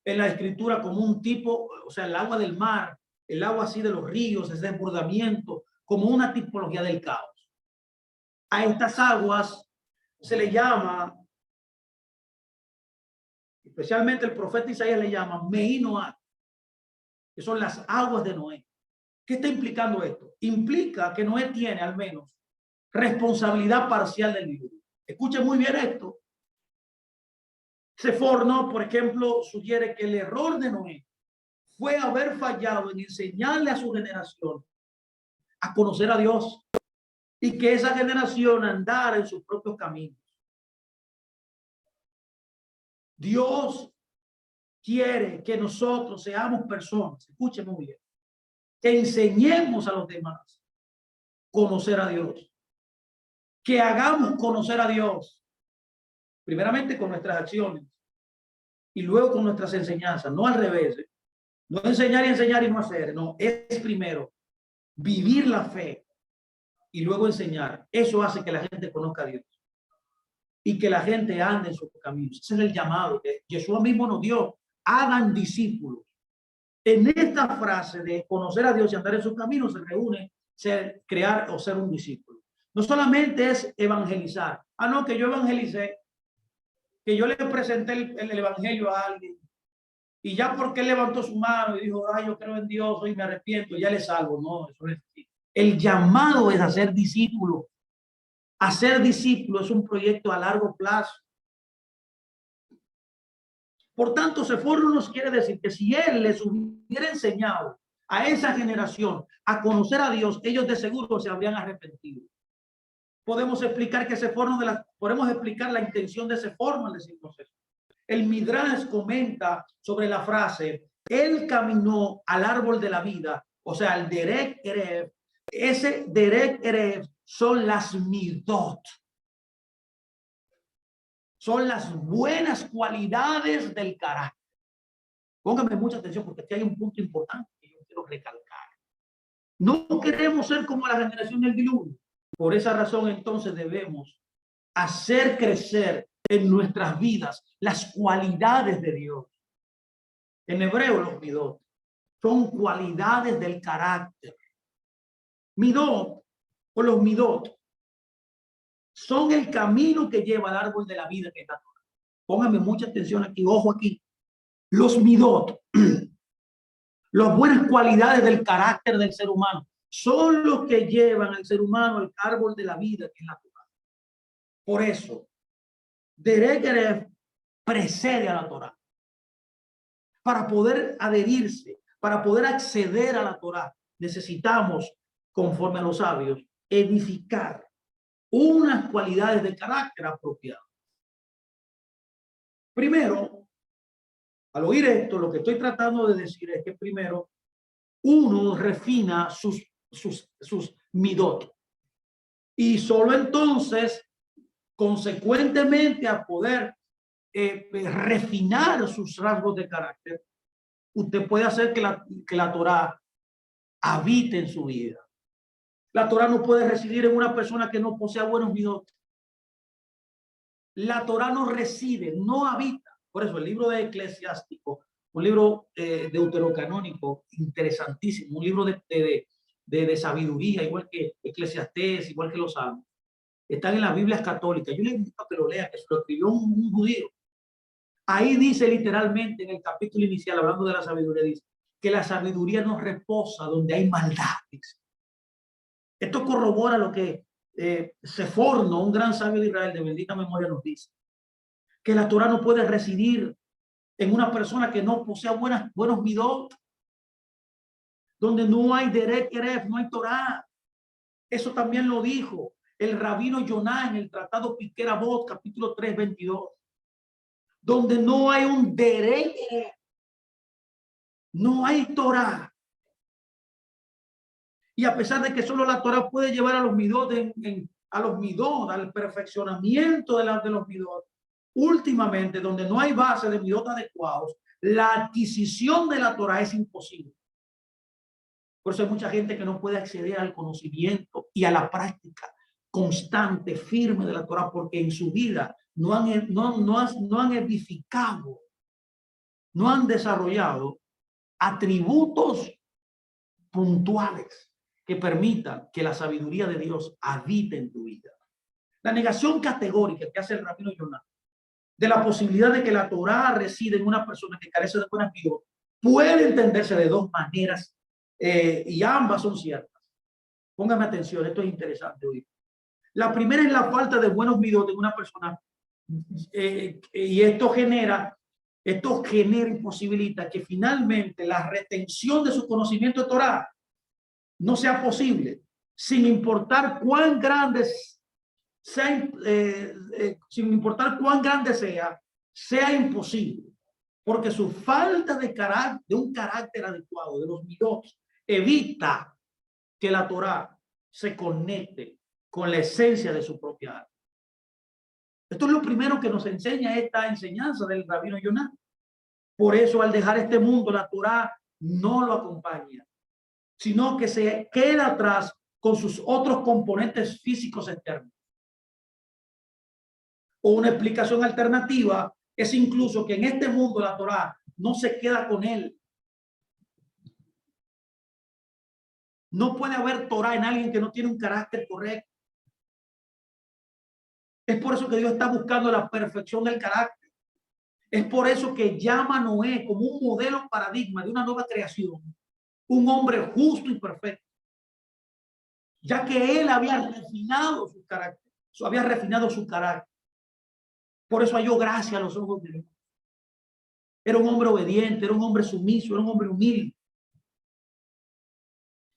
[SPEAKER 1] en la escritura como un tipo, o sea, el agua del mar, el agua así de los ríos, ese desbordamiento, como una tipología del caos. A estas aguas se le llama, especialmente el profeta Isaías le llama Meinoá, que son las aguas de Noé. ¿Qué está implicando esto? Implica que Noé tiene al menos responsabilidad parcial del diluvio. Escuchen muy bien esto. Seforno, por ejemplo, sugiere que el error de Noé fue haber fallado en enseñarle a su generación a conocer a Dios y que esa generación andara en sus propios caminos. Dios quiere que nosotros seamos personas, escuchen muy bien, que enseñemos a los demás conocer a Dios, que hagamos conocer a Dios, primeramente con nuestras acciones y luego con nuestras enseñanzas, no al revés, no enseñar y no hacer, no, es primero vivir la fe y luego enseñar. Eso hace que la gente conozca a Dios y que la gente ande en sus caminos. Ese es el llamado que Jesús mismo nos dio. Hagan discípulos. En esta frase de conocer a Dios y andar en sus caminos se reúne crear o ser un discípulo. No solamente es evangelizar. Ah, no, que yo evangelicé, que yo le presenté el evangelio a alguien y ya porque él levantó su mano y dijo, ay, yo creo en Dios, hoy me arrepiento, ya le salvo. No, eso es así. El llamado es a ser discípulo. Hacer discípulo es un proyecto a largo plazo. Por tanto, Sephora nos quiere decir que si él les hubiera enseñado a esa generación a conocer a Dios, ellos de seguro se habrían arrepentido. Podemos explicar que podemos explicar la intención de Sephora al decirnos eso. El Midrash comenta sobre la frase, él caminó al árbol de la vida, o sea, al Derek Erev. Ese Derek Erev son las midot. Son las buenas cualidades del carácter. Pónganme mucha atención porque aquí hay un punto importante que yo quiero recalcar. No queremos ser como la generación del diluvio. Por esa razón, entonces, debemos hacer crecer en nuestras vidas las cualidades de Dios. En hebreo, los midot son cualidades del carácter. Midot o los midot son el camino que lleva al árbol de la vida que está. Pónganme mucha atención aquí, ojo aquí. Los midot, las buenas cualidades del carácter del ser humano, son los que llevan al ser humano al árbol de la vida que es la Torah. Por eso, Derek Eref precede a la Torah. Para poder adherirse, para poder acceder a la Torah, necesitamos, conforme a los sabios, edificar unas cualidades de carácter apropiadas. Primero, al oír esto, lo que estoy tratando de decir es que primero uno refina sus midot. Y solo entonces, consecuentemente, a poder refinar sus rasgos de carácter, usted puede hacer que la Torah habite en su vida. La Torah no puede residir en una persona que no posea buenos midot. La Torah no reside, no habita. Por eso el libro de Eclesiástico, un libro deuterocanónico interesantísimo, un libro de sabiduría, igual que Eclesiastés, igual que los Salmos, están en las Biblias católicas. Yo le invito a que lo lea, que se lo escribió un judío. Ahí dice literalmente en el capítulo inicial, hablando de la sabiduría, dice que la sabiduría no reposa donde hay maldad. Esto corrobora lo que Seforno, un gran sabio de Israel de bendita memoria, nos dice, que la Torah no puede residir en una persona que no posea buenos midot, donde no hay derek eref, no hay Torah. Eso también lo dijo el rabino Yoná en el tratado Pirkei Avot, capítulo 3, 22. Donde no hay un derek eref, no hay Torah. Y a pesar de que solo la Torah puede llevar a los midot, al perfeccionamiento de los midot, últimamente, donde no hay base de midot adecuados, la adquisición de la Torah es imposible. Por eso hay mucha gente que no puede acceder al conocimiento y a la práctica constante, firme de la Torah, porque en su vida no han edificado, no han desarrollado atributos puntuales que permitan que la sabiduría de Dios habite en tu vida. La negación categórica que hace el rabino Yoná de la posibilidad de que la Torah reside en una persona que carece de buenas midot puede entenderse de dos maneras y ambas son ciertas. Póngame atención, esto es interesante hoy. La primera es la falta de buenos midot en una persona y esto genera y posibilita que finalmente la retención de su conocimiento de Torah no sea posible, sin importar cuán grandes sin importar cuán grande sea imposible, porque su falta de un carácter adecuado de los midot evita que la Torah se conecte con la esencia de su propia alma. Esto es lo primero que nos enseña esta enseñanza del rabino Yoná. Por eso, al dejar este mundo, la Torah no lo acompaña, sino que se queda atrás con sus otros componentes físicos externos. O una explicación alternativa es incluso que en este mundo la Torah no se queda con él. No puede haber Torah en alguien que no tiene un carácter correcto. Es por eso que Dios está buscando la perfección del carácter. Es por eso que llama a Noé como un modelo paradigma de una nueva creación, un hombre justo y perfecto, ya que él había refinado su carácter, Por eso halló gracia a los ojos de Dios. Era un hombre obediente, era un hombre sumiso, era un hombre humilde.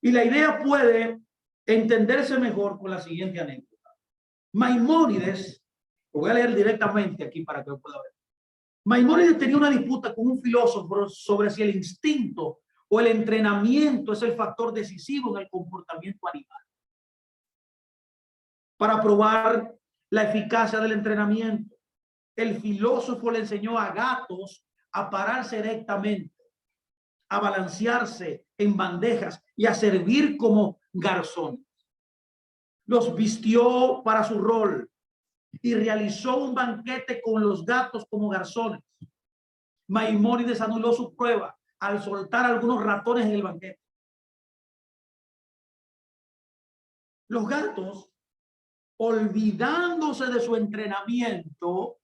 [SPEAKER 1] Y la idea puede entenderse mejor con la siguiente anécdota. Maimónides, lo voy a leer directamente aquí para que lo pueda ver. Maimónides tenía una disputa con un filósofo sobre si el instinto o el entrenamiento es el factor decisivo en el comportamiento animal. Para probar la eficacia del entrenamiento, el filósofo le enseñó a gatos a pararse erectamente, a balancearse en bandejas y a servir como garzones. los vistió para su rol y realizó un banquete con los gatos como garzones. Maimónides anuló su prueba al soltar algunos ratones en el banquete. Los gatos, olvidándose de su entrenamiento,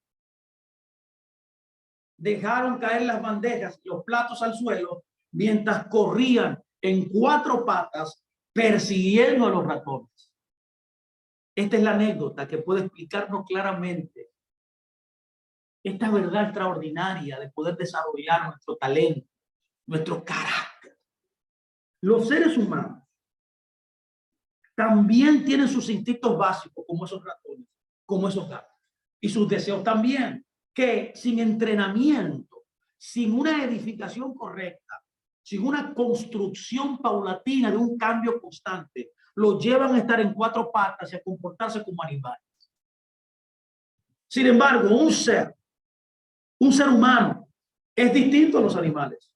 [SPEAKER 1] dejaron caer las bandejas y los platos al suelo mientras corrían en 4 patas persiguiendo a los ratones. Esta es la anécdota que puede explicarnos claramente esta verdad extraordinaria de poder desarrollar nuestro talento, nuestro carácter. Los seres humanos también tienen sus instintos básicos, como esos ratones, como esos gatos, y sus deseos también, que sin entrenamiento, sin una edificación correcta, sin una construcción paulatina de un cambio constante, los llevan a estar en 4 patas y a comportarse como animales. Sin embargo, un ser humano es distinto a los animales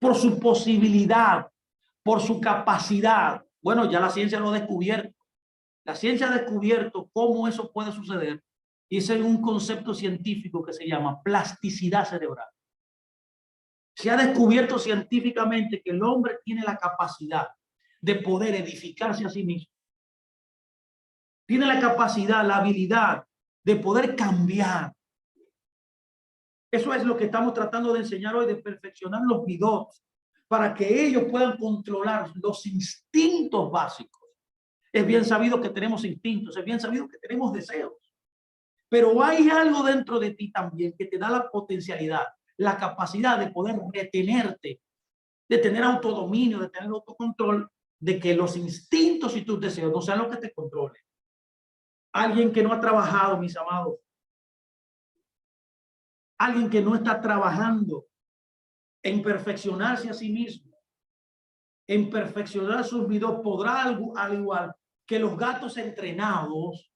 [SPEAKER 1] por su posibilidad, por su capacidad. Bueno, ya la ciencia lo ha descubierto. La ciencia ha descubierto cómo eso puede suceder, y ese es un concepto científico que se llama plasticidad cerebral. Se ha descubierto científicamente que el hombre tiene la capacidad de poder edificarse a sí mismo. Tiene la capacidad, la habilidad de poder cambiar. Eso es lo que estamos tratando de enseñar hoy, de perfeccionar los bidots para que ellos puedan controlar los instintos básicos. Es bien sabido que tenemos instintos, es bien sabido que tenemos deseos, pero hay algo dentro de ti también que te da la potencialidad, la capacidad de poder retenerte, de tener autodominio, de tener autocontrol, de que los instintos y tus deseos no sean los que te controlen. Alguien que no ha trabajado, mis amados, alguien que no está trabajando en perfeccionarse a sí mismo, en perfeccionar sus vidas, podrá, al igual que los gatos entrenados,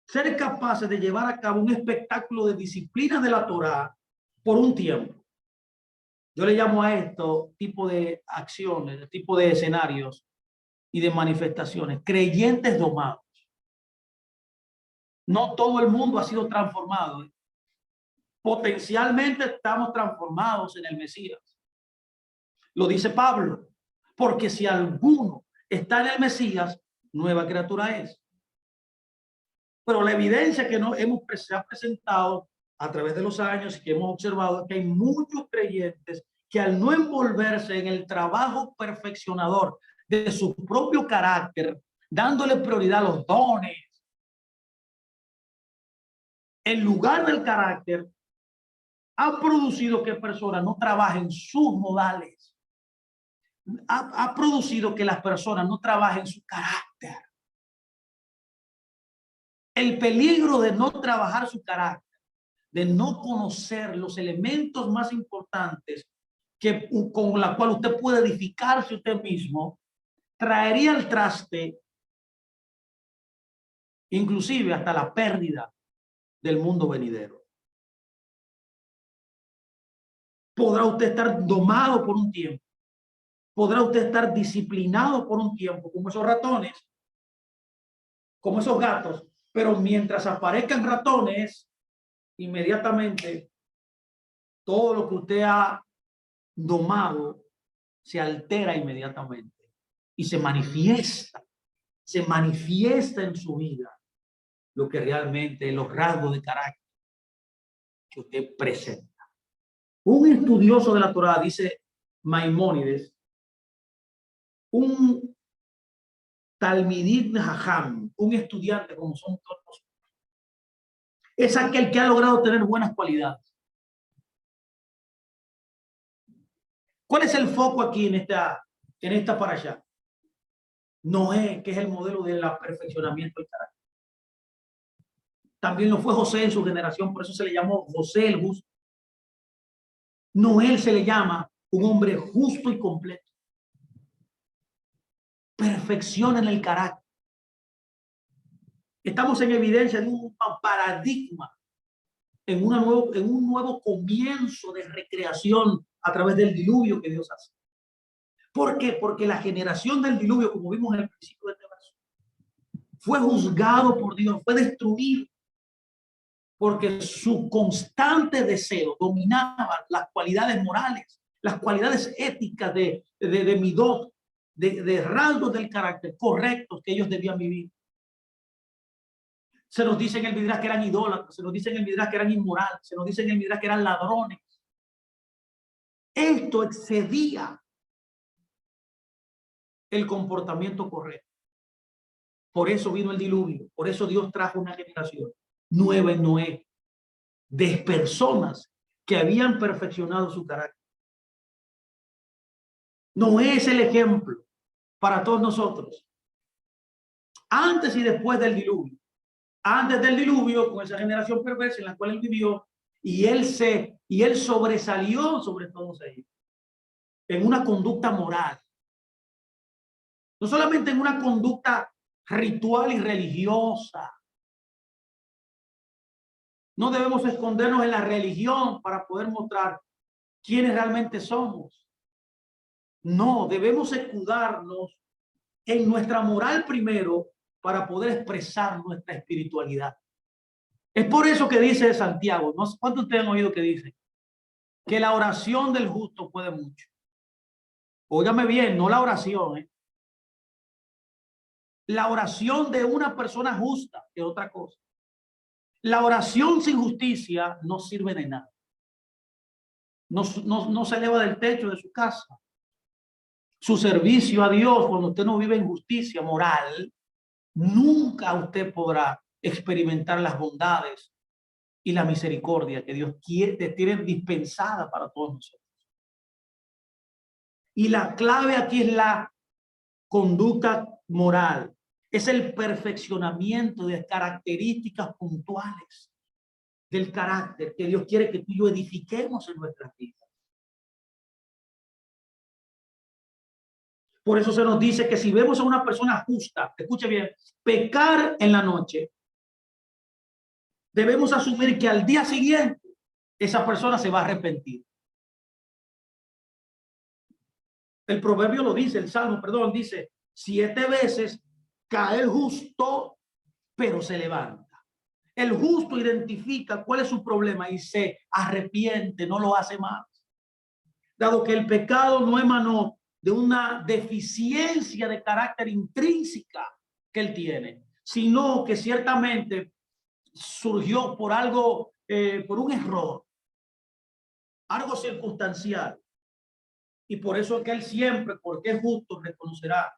[SPEAKER 1] ser capaces de llevar a cabo un espectáculo de disciplina de la Torá por un tiempo. Yo le llamo a esto tipo de acciones, tipo de escenarios y de manifestaciones, creyentes domados. No todo el mundo ha sido transformado. Potencialmente estamos transformados en el Mesías. Lo dice Pablo, porque si alguno está en el Mesías, nueva criatura es. Pero la evidencia que se ha presentado a través de los años y que hemos observado es que hay muchos creyentes que al no envolverse en el trabajo perfeccionador de su propio carácter, dándole prioridad a los dones, en lugar del carácter, ha producido que personas no trabajen sus modales. Ha producido que las personas no trabajen su carácter. El peligro de no trabajar su carácter, de no conocer los elementos más importantes con la cual usted puede edificarse usted mismo, traería al traste inclusive hasta la pérdida del mundo venidero. Podrá usted estar domado por un tiempo, podrá usted estar disciplinado por un tiempo, como esos ratones, como esos gatos, pero mientras aparezcan ratones, inmediatamente todo lo que usted ha domado se altera inmediatamente y se manifiesta en su vida lo que realmente los rasgos de carácter que usted presenta. Un estudioso de la Torá, dice Maimónides, un talmidid jajam, un estudiante como son todos, es aquel que ha logrado tener buenas cualidades. ¿Cuál es el foco aquí en esta parasha? Noé, que es el modelo del perfeccionamiento del carácter. También lo fue José en su generación, por eso se le llamó José el justo. Noé se le llama un hombre justo y completo. Perfección en el carácter. Estamos en evidencia de un paradigma, en un nuevo comienzo de recreación a través del diluvio que Dios hace. ¿Por qué? Porque la generación del diluvio, como vimos en el principio de este verso, fue juzgado por Dios, fue destruido, porque su constante deseo dominaba las cualidades morales, las cualidades éticas de midot, de rasgos del carácter correctos que ellos debían vivir. Se nos dice en el Midrash que eran idólatras, se nos dice en el Midrash que eran inmorales, se nos dice en el Midrash que eran ladrones. Esto excedía el comportamiento correcto. Por eso vino el diluvio, por eso Dios trajo una generación nueva en Noé, de personas que habían perfeccionado su carácter. Noé es el ejemplo para todos nosotros, antes y después del diluvio. Antes del diluvio, con esa generación perversa en la cual él vivió, y él sobresalió sobre todos ellos en una conducta moral, no solamente en una conducta ritual y religiosa. No debemos escondernos en la religión para poder mostrar quiénes realmente somos. No, debemos escudarnos en nuestra moral primero para poder expresar nuestra espiritualidad. Es por eso que dice Santiago, no sé cuántos ustedes han oído que dice, que la oración del justo puede mucho. Óigame bien, no la oración, la oración de una persona justa es otra cosa. La oración sin justicia no sirve de nada. No se eleva del techo de su casa. Su servicio a Dios, cuando usted no vive en justicia moral, nunca usted podrá experimentar las bondades y la misericordia que Dios tiene dispensada para todos nosotros. Y la clave aquí es la conducta moral. Es el perfeccionamiento de características puntuales del carácter que Dios quiere que tú y yo edifiquemos en nuestras vidas. Por eso se nos dice que si vemos a una persona justa, escuche bien, pecar en la noche, debemos asumir que al día siguiente esa persona se va a arrepentir. El proverbio lo dice, el salmo, perdón, dice, 7 veces cae el justo, pero se levanta. El justo identifica cuál es su problema y se arrepiente, no lo hace más. Dado que el pecado no emanó de una deficiencia de carácter intrínseca que él tiene, sino que ciertamente surgió por algo, por un error, algo circunstancial. Y por eso es que él siempre, porque es justo, reconocerá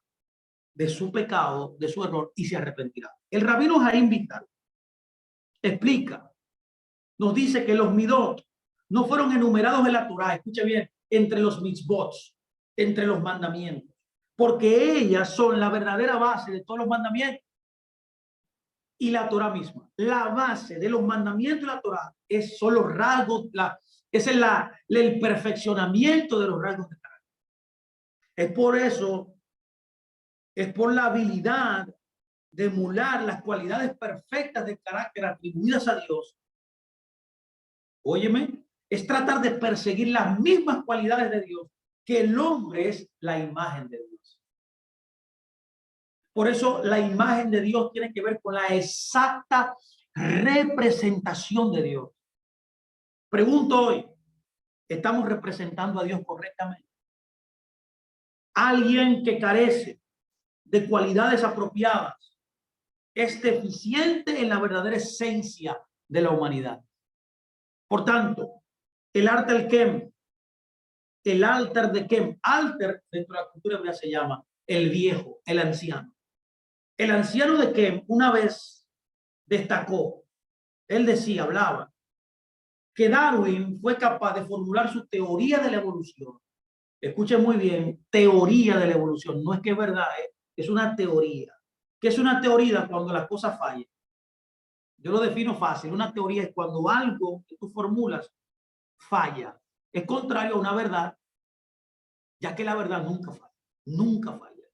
[SPEAKER 1] de su pecado, de su error y se arrepentirá. El rabino Jaim Vital explica, nos dice que los midot no fueron enumerados en la Torá, escuche bien, entre los mitzvot, entre los mandamientos, porque ellas son la verdadera base de todos los mandamientos y la Torá misma. La base de los mandamientos y la Torá son los rasgos, es el perfeccionamiento de los rasgos de carácter. Es por eso, es por la habilidad de emular las cualidades perfectas de carácter atribuidas a Dios. Óyeme, es tratar de perseguir las mismas cualidades de Dios, que el hombre es la imagen de Dios. Por eso la imagen de Dios tiene que ver con la exacta representación de Dios. Pregunto hoy, ¿estamos representando a Dios correctamente? Alguien que carece de cualidades apropiadas es deficiente en la verdadera esencia de la humanidad. Por tanto, el altar de Kem, altar dentro de la cultura hebrea se llama el viejo, el anciano. El anciano de Kem una vez destacó, él decía, hablaba, que Darwin fue capaz de formular su teoría de la evolución. Escuchen muy bien, teoría de la evolución, no es que es verdad, es una teoría. ¿Qué es una teoría? Cuando las cosas fallan. Yo lo defino fácil, una teoría es cuando algo que tú formulas falla. Es contrario a una verdad, ya que la verdad nunca falla, nunca falla,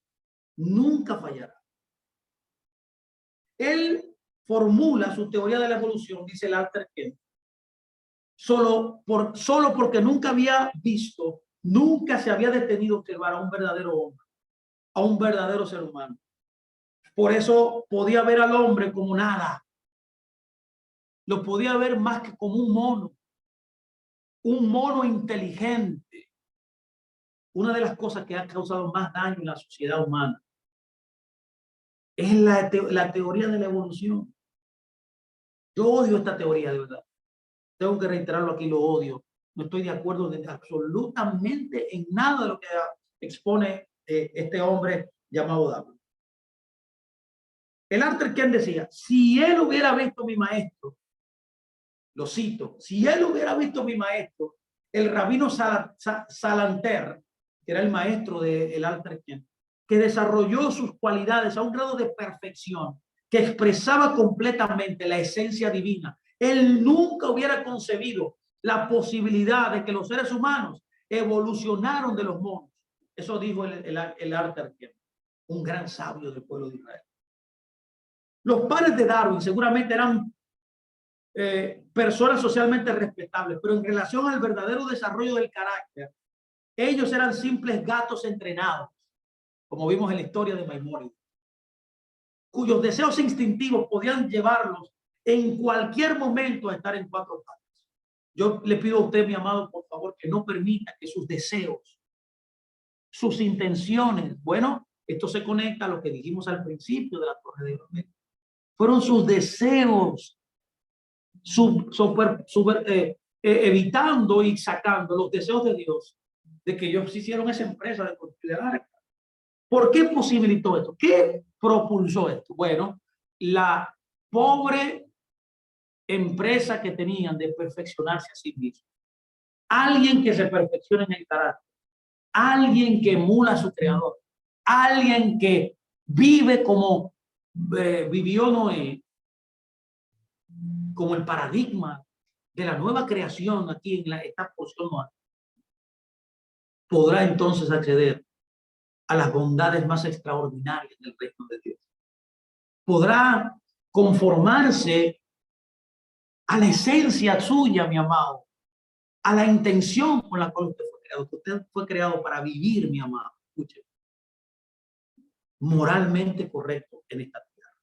[SPEAKER 1] nunca fallará. Él formula su teoría de la evolución, dice el Alter Ken, solo porque nunca había visto Nunca se había detenido a observar a un verdadero hombre, a un verdadero ser humano. Por eso podía ver al hombre como nada. Lo podía ver más que como un mono inteligente. Una de las cosas que ha causado más daño en la sociedad humana es la teoría de la evolución. Yo odio esta teoría, de verdad. Tengo que reiterarlo aquí, lo odio. No estoy de acuerdo absolutamente en nada de lo que expone este hombre llamado Darwin. El Arthur Kent decía, si él hubiera visto a mi maestro, lo cito, si él hubiera visto a mi maestro, el rabino Salanter, que era el maestro del Arthur Kent, que desarrolló sus cualidades a un grado de perfección, que expresaba completamente la esencia divina, él nunca hubiera concebido la posibilidad de que los seres humanos evolucionaron de los monos. Eso dijo el Arthur Kent, un gran sabio del pueblo de Israel. Los padres de Darwin seguramente eran personas socialmente respetables, pero en relación al verdadero desarrollo del carácter, ellos eran simples gatos entrenados, como vimos en la historia de Maimónides, cuyos deseos instintivos podían llevarlos en cualquier momento a estar en cuatro patas. Yo le pido a usted, mi amado, por favor, que no permita que sus deseos, sus intenciones, bueno, esto se conecta a lo que dijimos al principio de la Torre de Babel, fueron sus deseos evitando y sacando los deseos de Dios de que ellos hicieron esa empresa de construir el arca. ¿Por qué posibilitó esto? ¿Qué propulsó esto? Bueno, la pobre empresa que tenían de perfeccionarse a sí mismos. Alguien que se perfecciona en el carácter, alguien que emula a su creador, alguien que vive como vivió Noé, como el paradigma de la nueva creación aquí en esta porción, podrá entonces acceder a las bondades más extraordinarias del reino de Dios. Podrá conformarse a la esencia suya, mi amado, a la intención con la cual usted fue creado. Usted fue creado para vivir, mi amado, escuche, moralmente correcto en esta tierra.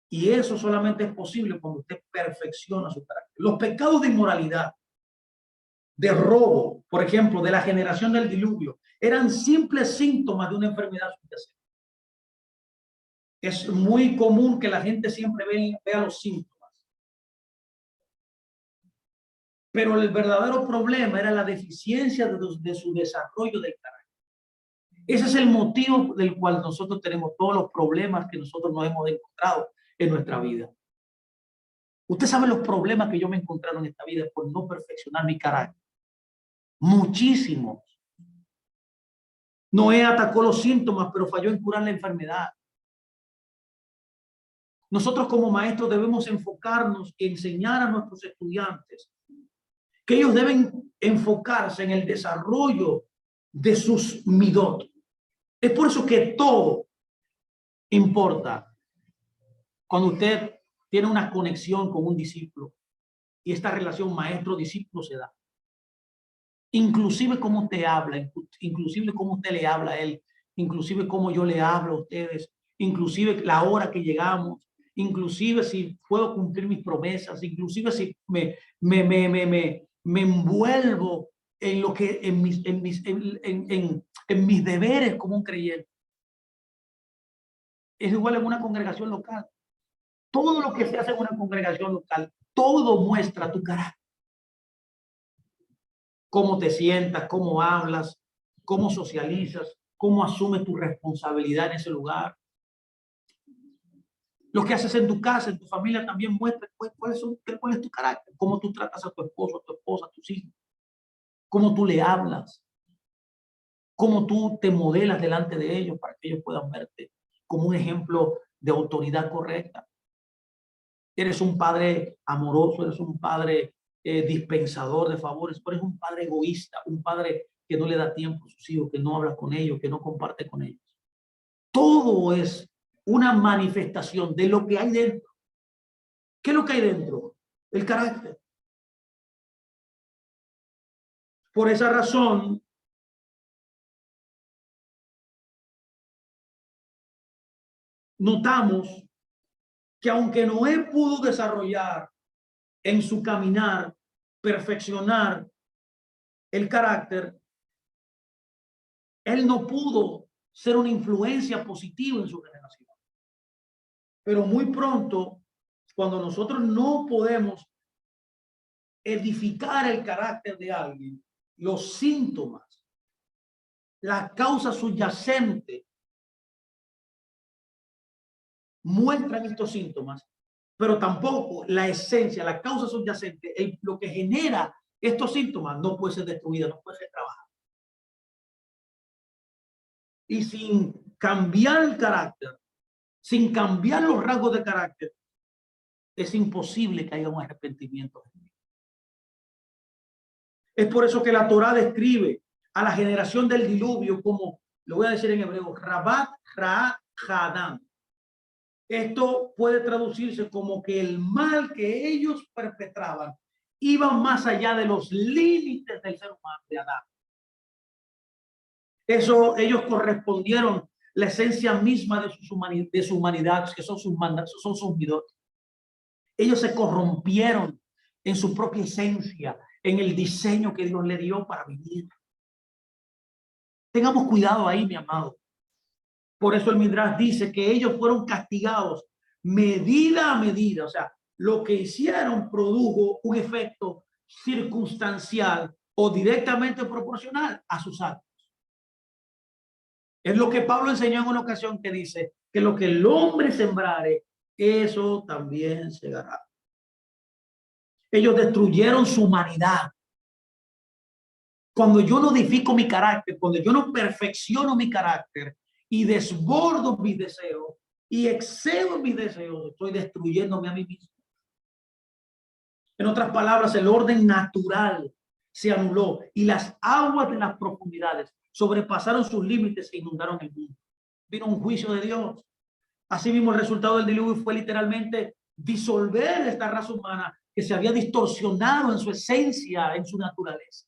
[SPEAKER 1] Y eso solamente es posible cuando usted perfecciona su carácter. Los pecados de inmoralidad, de robo, por ejemplo, de la generación del diluvio, eran simples síntomas de una enfermedad subyacente. Es muy común que la gente siempre vea los síntomas. Pero el verdadero problema era la deficiencia de su desarrollo del carácter. Ese es el motivo del cual nosotros tenemos todos los problemas que nosotros nos hemos encontrado en nuestra vida. Usted sabe los problemas que yo me he encontrado en esta vida por no perfeccionar mi carácter. Muchísimos. Noé atacó los síntomas, pero falló en curar la enfermedad. Nosotros como maestros debemos enfocarnos y enseñar a nuestros estudiantes que ellos deben enfocarse en el desarrollo de sus midot. Es por eso que todo importa cuando usted tiene una conexión con un discípulo y esta relación maestro-discípulo se da. Inclusive cómo usted habla, inclusive cómo usted le habla a él, inclusive cómo yo le hablo a ustedes, inclusive la hora que llegamos, inclusive si puedo cumplir mis promesas, inclusive si me envuelvo en lo que en mis deberes como un creyente. Es igual en una congregación local. Todo lo que se hace en una congregación local, todo muestra tu carácter. Cómo te sientas, cómo hablas, cómo socializas, cómo asumes tu responsabilidad en ese lugar. Lo que haces en tu casa, en tu familia, también muestra cuál es tu carácter, cómo tú tratas a tu esposo, a tu esposa, a tus hijos, cómo tú le hablas, cómo tú te modelas delante de ellos para que ellos puedan verte como un ejemplo de autoridad correcta. Eres un padre amoroso, eres un padre dispensador de favores, pero eres un padre egoísta, un padre que no le da tiempo a sus hijos, que no habla con ellos, que no comparte con ellos. Todo es una manifestación de lo que hay dentro. ¿Qué es lo que hay dentro? El carácter. Por esa razón, notamos que aunque Noé pudo desarrollar en su caminar, perfeccionar el carácter, él no pudo ser una influencia positiva en su generación. Pero muy pronto, cuando nosotros no podemos edificar el carácter de alguien, los síntomas, la causa subyacente muestran estos síntomas, pero tampoco la esencia, la causa subyacente, lo que genera estos síntomas no puede ser destruida, no puede ser trabajada. Y sin cambiar el carácter, sin cambiar los rasgos de carácter, es imposible que haya un arrepentimiento. Es por eso que la Torá describe a la generación del diluvio como, lo voy a decir en hebreo, Rabat Ra Hadán. Esto puede traducirse como que el mal que ellos perpetraban iba más allá de los límites del ser humano, de Adán. Eso, ellos correspondieron la esencia misma de su humanidad, que son sus mandatos, son sus midotes. Ellos se corrompieron en su propia esencia, en el diseño que Dios le dio para vivir. Tengamos cuidado ahí, mi amado. Por eso el Midrash dice que ellos fueron castigados medida a medida. O sea, lo que hicieron produjo un efecto circunstancial o directamente proporcional a sus actos. Es lo que Pablo enseñó en una ocasión, que dice que lo que el hombre sembrare, eso también segará. Ellos destruyeron su humanidad. Cuando yo no edifico mi carácter, cuando yo no perfecciono mi carácter y desbordo mis deseos y excedo mis deseos, estoy destruyéndome a mí mismo. En otras palabras, el orden natural se anuló y las aguas de las profundidades sobrepasaron sus límites e inundaron el mundo. Vino un juicio de Dios. Asimismo, el resultado del diluvio fue literalmente disolver esta raza humana que se había distorsionado en su esencia, en su naturaleza.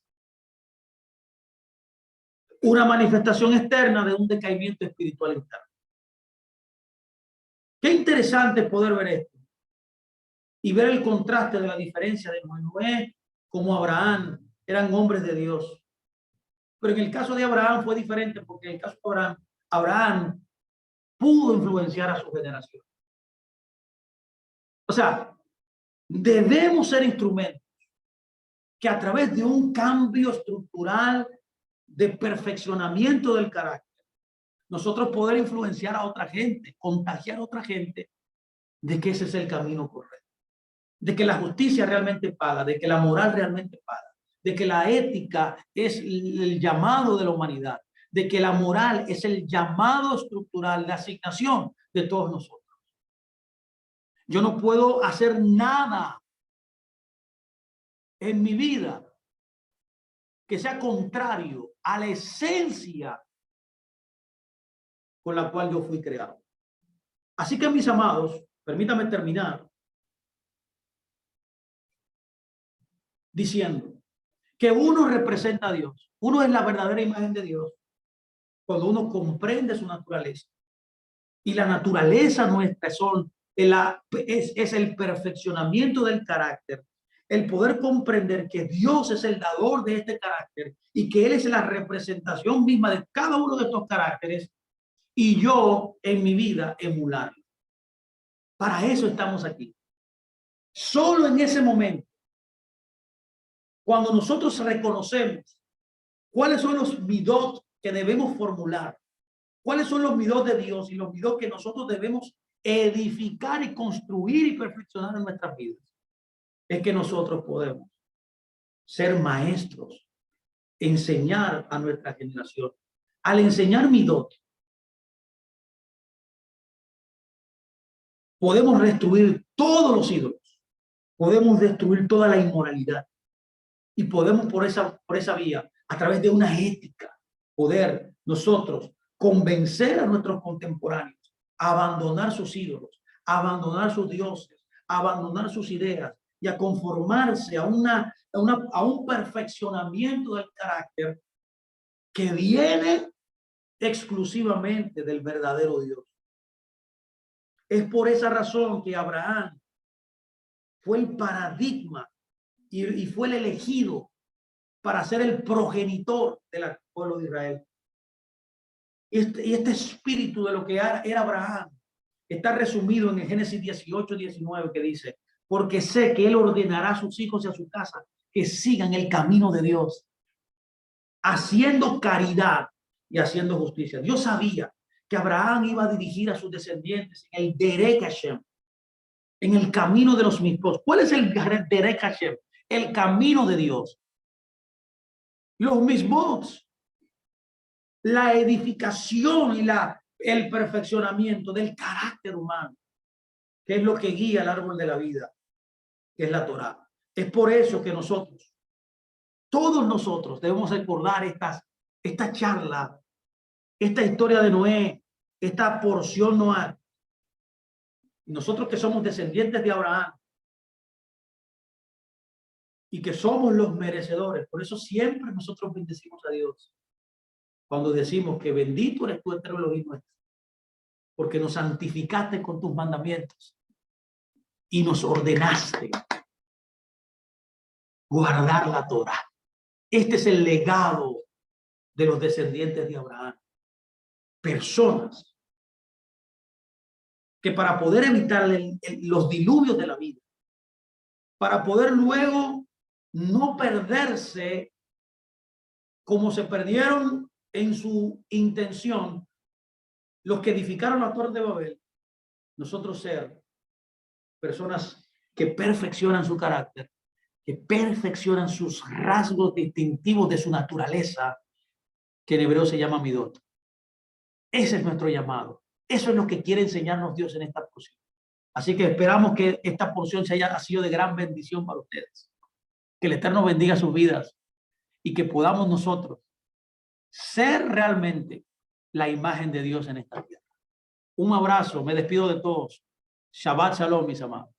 [SPEAKER 1] Una manifestación externa de un decaimiento espiritual interno. Qué interesante poder ver esto y ver el contraste de la diferencia de Noé como Abraham. Eran hombres de Dios. Pero en el caso de Abraham fue diferente, porque en el caso de Abraham pudo influenciar a su generación. O sea, debemos ser instrumentos que a través de un cambio estructural de perfeccionamiento del carácter, nosotros poder influenciar a otra gente, contagiar a otra gente de que ese es el camino correcto, de que la justicia realmente paga, de que la moral realmente paga, de que la ética es el llamado de la humanidad, de que la moral es el llamado estructural, la asignación de todos nosotros. Yo no puedo hacer nada en mi vida que sea contrario a la esencia con la cual yo fui creado. Así que, mis amados, permítame terminar diciendo que uno representa a Dios. Uno es la verdadera imagen de Dios cuando uno comprende su naturaleza. Y la naturaleza nuestra es el perfeccionamiento del carácter, el poder comprender que Dios es el dador de este carácter y que Él es la representación misma de cada uno de estos caracteres, y yo en mi vida emularlo. Para eso estamos aquí. Solo en ese momento, cuando nosotros reconocemos cuáles son los midot que debemos formular, cuáles son los midot de Dios y los midot que nosotros debemos edificar y construir y perfeccionar en nuestras vidas, es que nosotros podemos ser maestros, enseñar a nuestra generación. Al enseñar midot, podemos destruir todos los ídolos, podemos destruir toda la inmoralidad y podemos por esa vía, a través de una ética, poder nosotros convencer a nuestros contemporáneos a abandonar sus ídolos, a abandonar sus dioses, a abandonar sus ideas y a conformarse a un perfeccionamiento del carácter que viene exclusivamente del verdadero Dios. Es por esa razón que Abraham fue el paradigma y fue el elegido para ser el progenitor del pueblo de Israel. Y este espíritu de lo que era Abraham está resumido en el Génesis 18:19, que dice: porque sé que él ordenará a sus hijos y a su casa que sigan el camino de Dios, haciendo caridad y haciendo justicia. Dios sabía que Abraham iba a dirigir a sus descendientes en el Derek Hashem, en el camino de los mitzvot. ¿Cuál es el Derek Hashem? El camino de Dios. Los mitzvot, la edificación y el perfeccionamiento del carácter humano, que es lo que guía el árbol de la vida, que es la Torá. Es por eso que nosotros, todos nosotros, debemos recordar esta charla, esta historia de Noé, esta porción Noé. Nosotros que somos descendientes de Abraham y que somos los merecedores, por eso siempre nosotros bendecimos a Dios cuando decimos que bendito eres tú entre los nuestros, porque nos santificaste con tus mandamientos y nos ordenaste guardar la Torá. Este es el legado de los descendientes de Abraham. Personas que para poder evitar los diluvios de la vida, para poder luego no perderse como se perdieron en su intención los que edificaron la Torre de Babel, nosotros ser personas que perfeccionan su carácter, que perfeccionan sus rasgos distintivos de su naturaleza, que en hebreo se llama midot. Ese es nuestro llamado. Eso es lo que quiere enseñarnos Dios en esta porción. Así que esperamos que esta porción haya sido de gran bendición para ustedes. Que el Eterno bendiga sus vidas y que podamos nosotros ser realmente la imagen de Dios en esta tierra. Un abrazo, me despido de todos. Shabbat Shalom, mis amados.